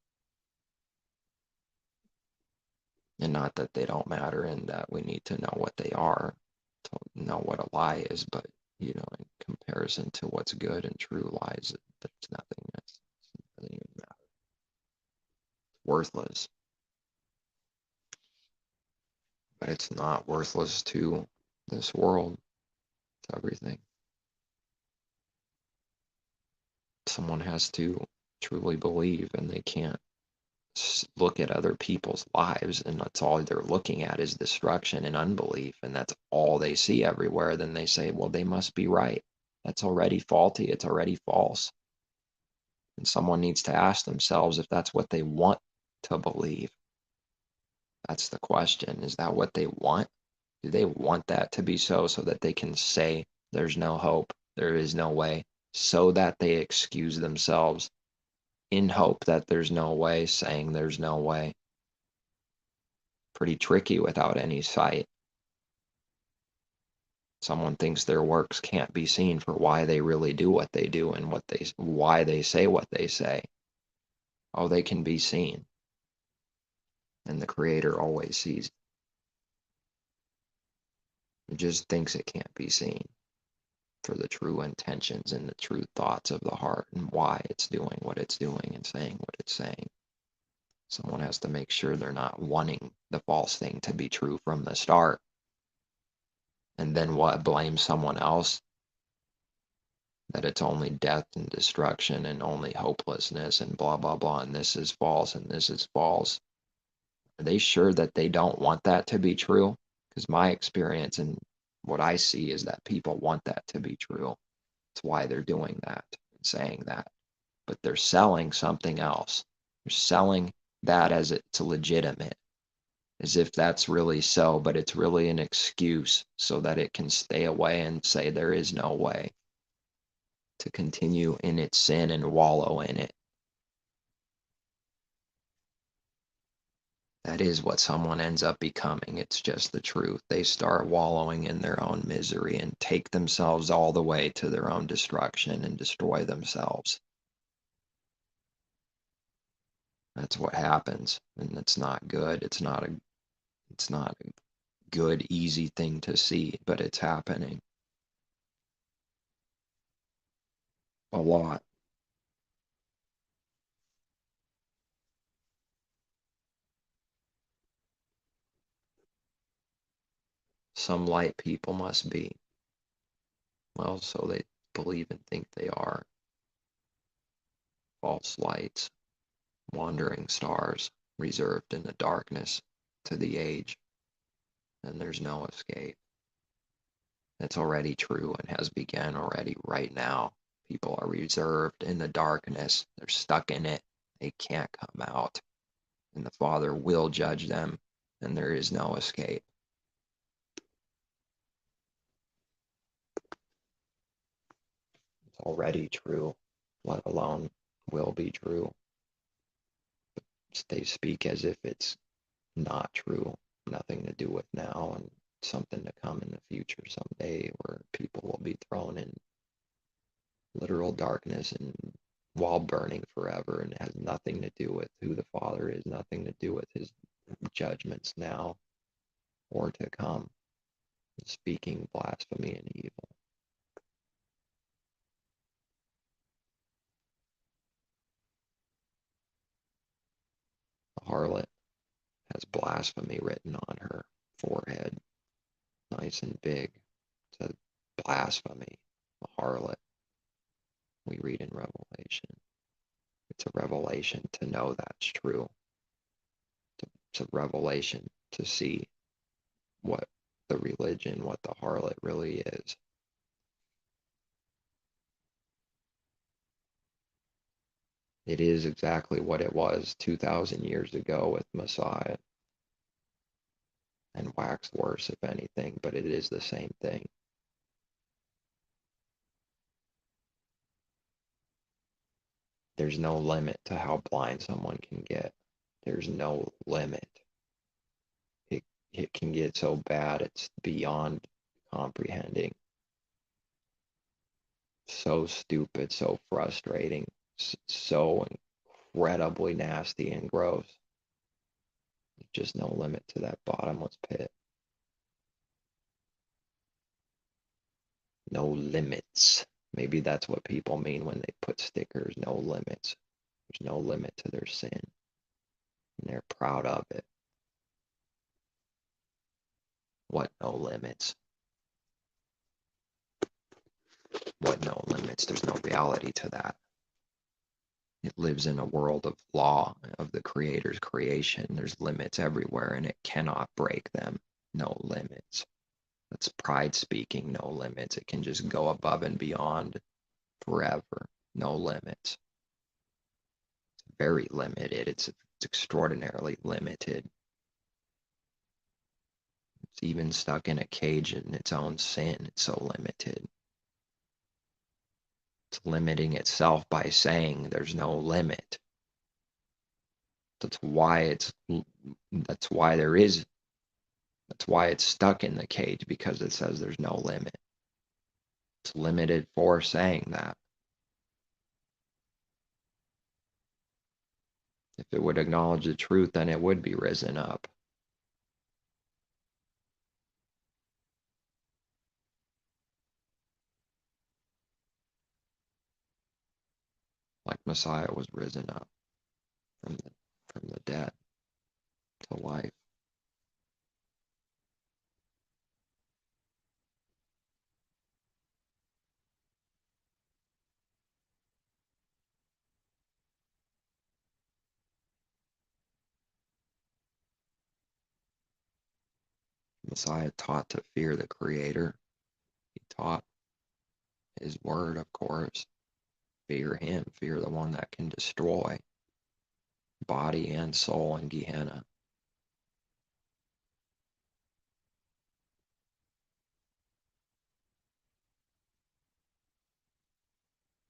Speaker 1: And not that they don't matter and that we need to know what they are to know what a lie is, but in comparison to what's good and true lies, there's nothingness. It doesn't even matter. It's worthless. But it's not worthless to this world. It's everything. Someone has to truly believe, and they can't look at other people's lives and that's all they're looking at is destruction and unbelief, and that's all they see everywhere. Then they say, well, they must be right. That's already faulty. It's already false. And someone needs to ask themselves if that's what they want to believe. That's the question. Is that what they want? Do they want that to be so that they can say there's no hope, there is no way, so that they excuse themselves in hope that there's no way, saying there's no way? Pretty tricky without any sight. Someone thinks their works can't be seen for why they really do what they do and why they say what they say. Oh, they can be seen. And the Creator always sees. It just thinks it can't be seen for the true intentions and the true thoughts of the heart and why it's doing what it's doing and saying what it's saying. Someone has to make sure they're not wanting the false thing to be true from the start. And then blame someone else that it's only death and destruction and only hopelessness and blah, blah, blah, and this is false and this is false. Are they sure that they don't want that to be true? Because my experience and what I see is that people want that to be true. That's why they're doing that and saying that. But they're selling something else. They're selling that as it's legitimate, as if that's really so, but it's really an excuse so that it can stay away and say there is no way, to continue in its sin and wallow in it. That is what someone ends up becoming. It's just the truth. They start wallowing in their own misery and take themselves all the way to their own destruction and destroy themselves. That's what happens, and it's not good. It's not a good, easy thing to see, but it's happening a lot. Some light people must be. Well, so they believe and think they are. False lights, wandering stars, reserved in the darkness to the age, and there's no escape. It's already true and has begun already right now. People are reserved in the darkness. They're stuck in it. They can't come out. And the Father will judge them, and there is no escape. It's already true, let alone will be true. They speak as if it's not true, nothing to do with now, and something to come in the future someday where people will be thrown in literal darkness and while burning forever, and it has nothing to do with who the Father is, nothing to do with his judgments now or to come, speaking blasphemy and evil. The harlot has blasphemy written on her forehead, nice and big. It says blasphemy, the harlot. We read in Revelation. It's a revelation to know that's true. It's a revelation to see what the religion, what the harlot really is. It is exactly what it was 2,000 years ago with Messiah, and waxed worse, if anything, but it is the same thing. There's no limit to how blind someone can get. There's no limit. It can get so bad it's beyond comprehending. So stupid, so frustrating, so incredibly nasty and gross. There's just no limit to that bottomless pit. No limits. Maybe that's what people mean when they put stickers, no limits. There's no limit to their sin. And they're proud of it. What no limits? What no limits? There's no reality to that. It lives in a world of law, of the Creator's creation. There's limits everywhere, and it cannot break them. No limits. That's pride speaking, no limits. It can just go above and beyond forever. No limits. It's very limited. It's extraordinarily limited. It's even stuck in a cage in its own sin. It's so limited. It's limiting itself by saying there's no limit. That's why it's stuck in the cage, because it says there's no limit. It's limited for saying that. If it would acknowledge the truth, then it would be risen up. Like Messiah was risen up from the dead to life. Messiah taught to fear the Creator. He taught his word, of course. Fear him, fear the one that can destroy body and soul in Gehenna.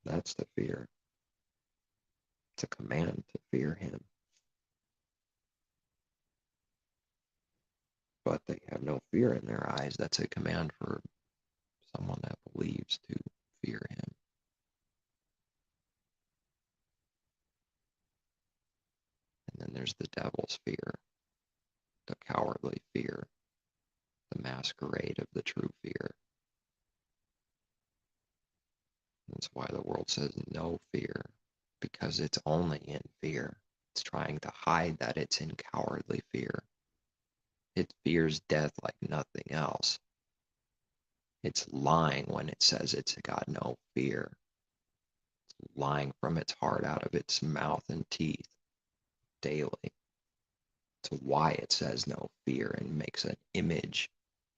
Speaker 1: That's the fear. It's a command to fear him. But they have no fear in their eyes. That's a command for someone that believes to fear him. And then there's the devil's fear, the cowardly fear, the masquerade of the true fear. That's why the world says no fear, because it's only in fear. It's trying to hide that it's in cowardly fear. It fears death like nothing else. It's lying when it says it's got no fear. It's lying from its heart out of its mouth and teeth daily. It's why it says no fear and makes an image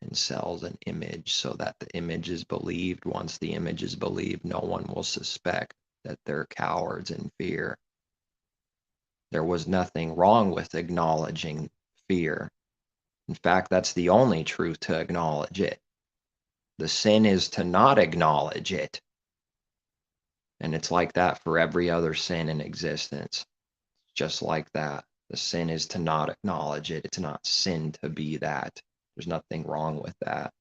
Speaker 1: and sells an image so that the image is believed. Once the image is believed, no one will suspect that they're cowards in fear. There was nothing wrong with acknowledging fear. In fact, that's the only truth to acknowledge it. The sin is to not acknowledge it. And it's like that for every other sin in existence. Just like that. The sin is to not acknowledge it. It's not sin to be that. There's nothing wrong with that.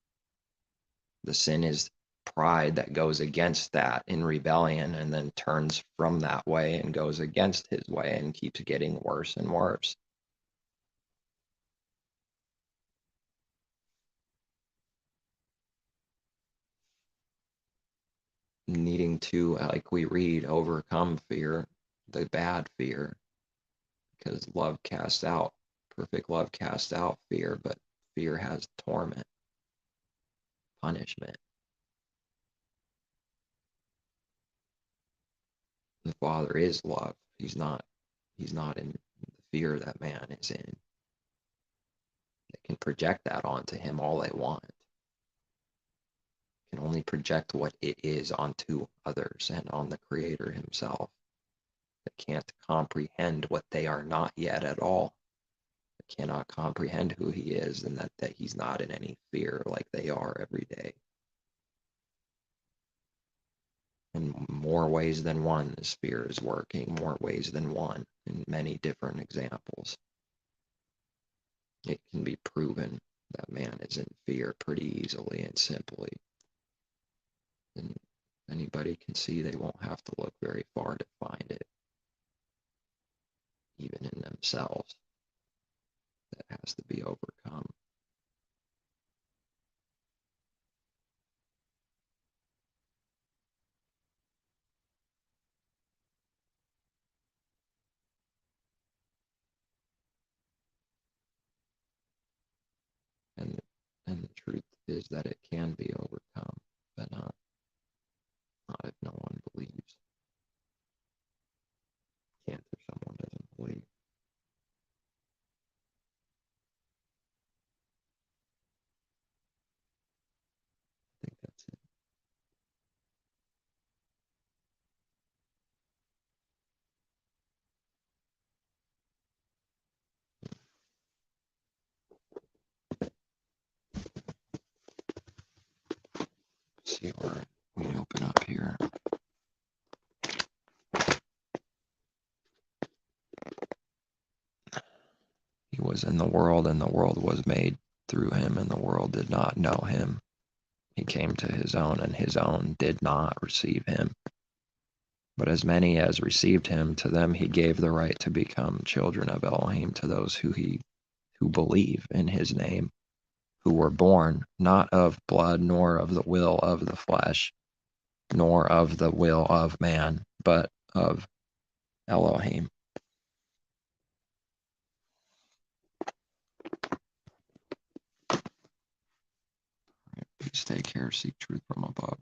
Speaker 1: The sin is pride that goes against that in rebellion and then turns from that way and goes against his way and keeps getting worse and worse. Needing to, like we read, overcome fear, the bad fear, because love casts out, perfect love casts out fear, but fear has torment, punishment. The Father is love. He's not in the fear that man is in. They can project that onto him all they want. Can only project what it is onto others and on the Creator himself. They can't comprehend what they are not yet at all. They cannot comprehend who he is and that he's not in any fear like they are every day. And more ways than one, this fear is working, more ways than one, in many different examples. It can be proven that man is in fear pretty easily and simply. And anybody can see they won't have to look very far to find it, even in themselves. That has to be overcome. And the truth is that it can be overcome, but not if no one believes. Can't if someone doesn't believe. I think that's it. See where we open up here. He was in the world, and the world was made through him, and the world did not know him. He came to his own, and his own did not receive him. But as many as received him, to them he gave the right to become children of Elohim, to those who believe in his name, who were born not of blood, nor of the will of the flesh, nor of the will of man, but of Elohim. Please take care, seek truth from above.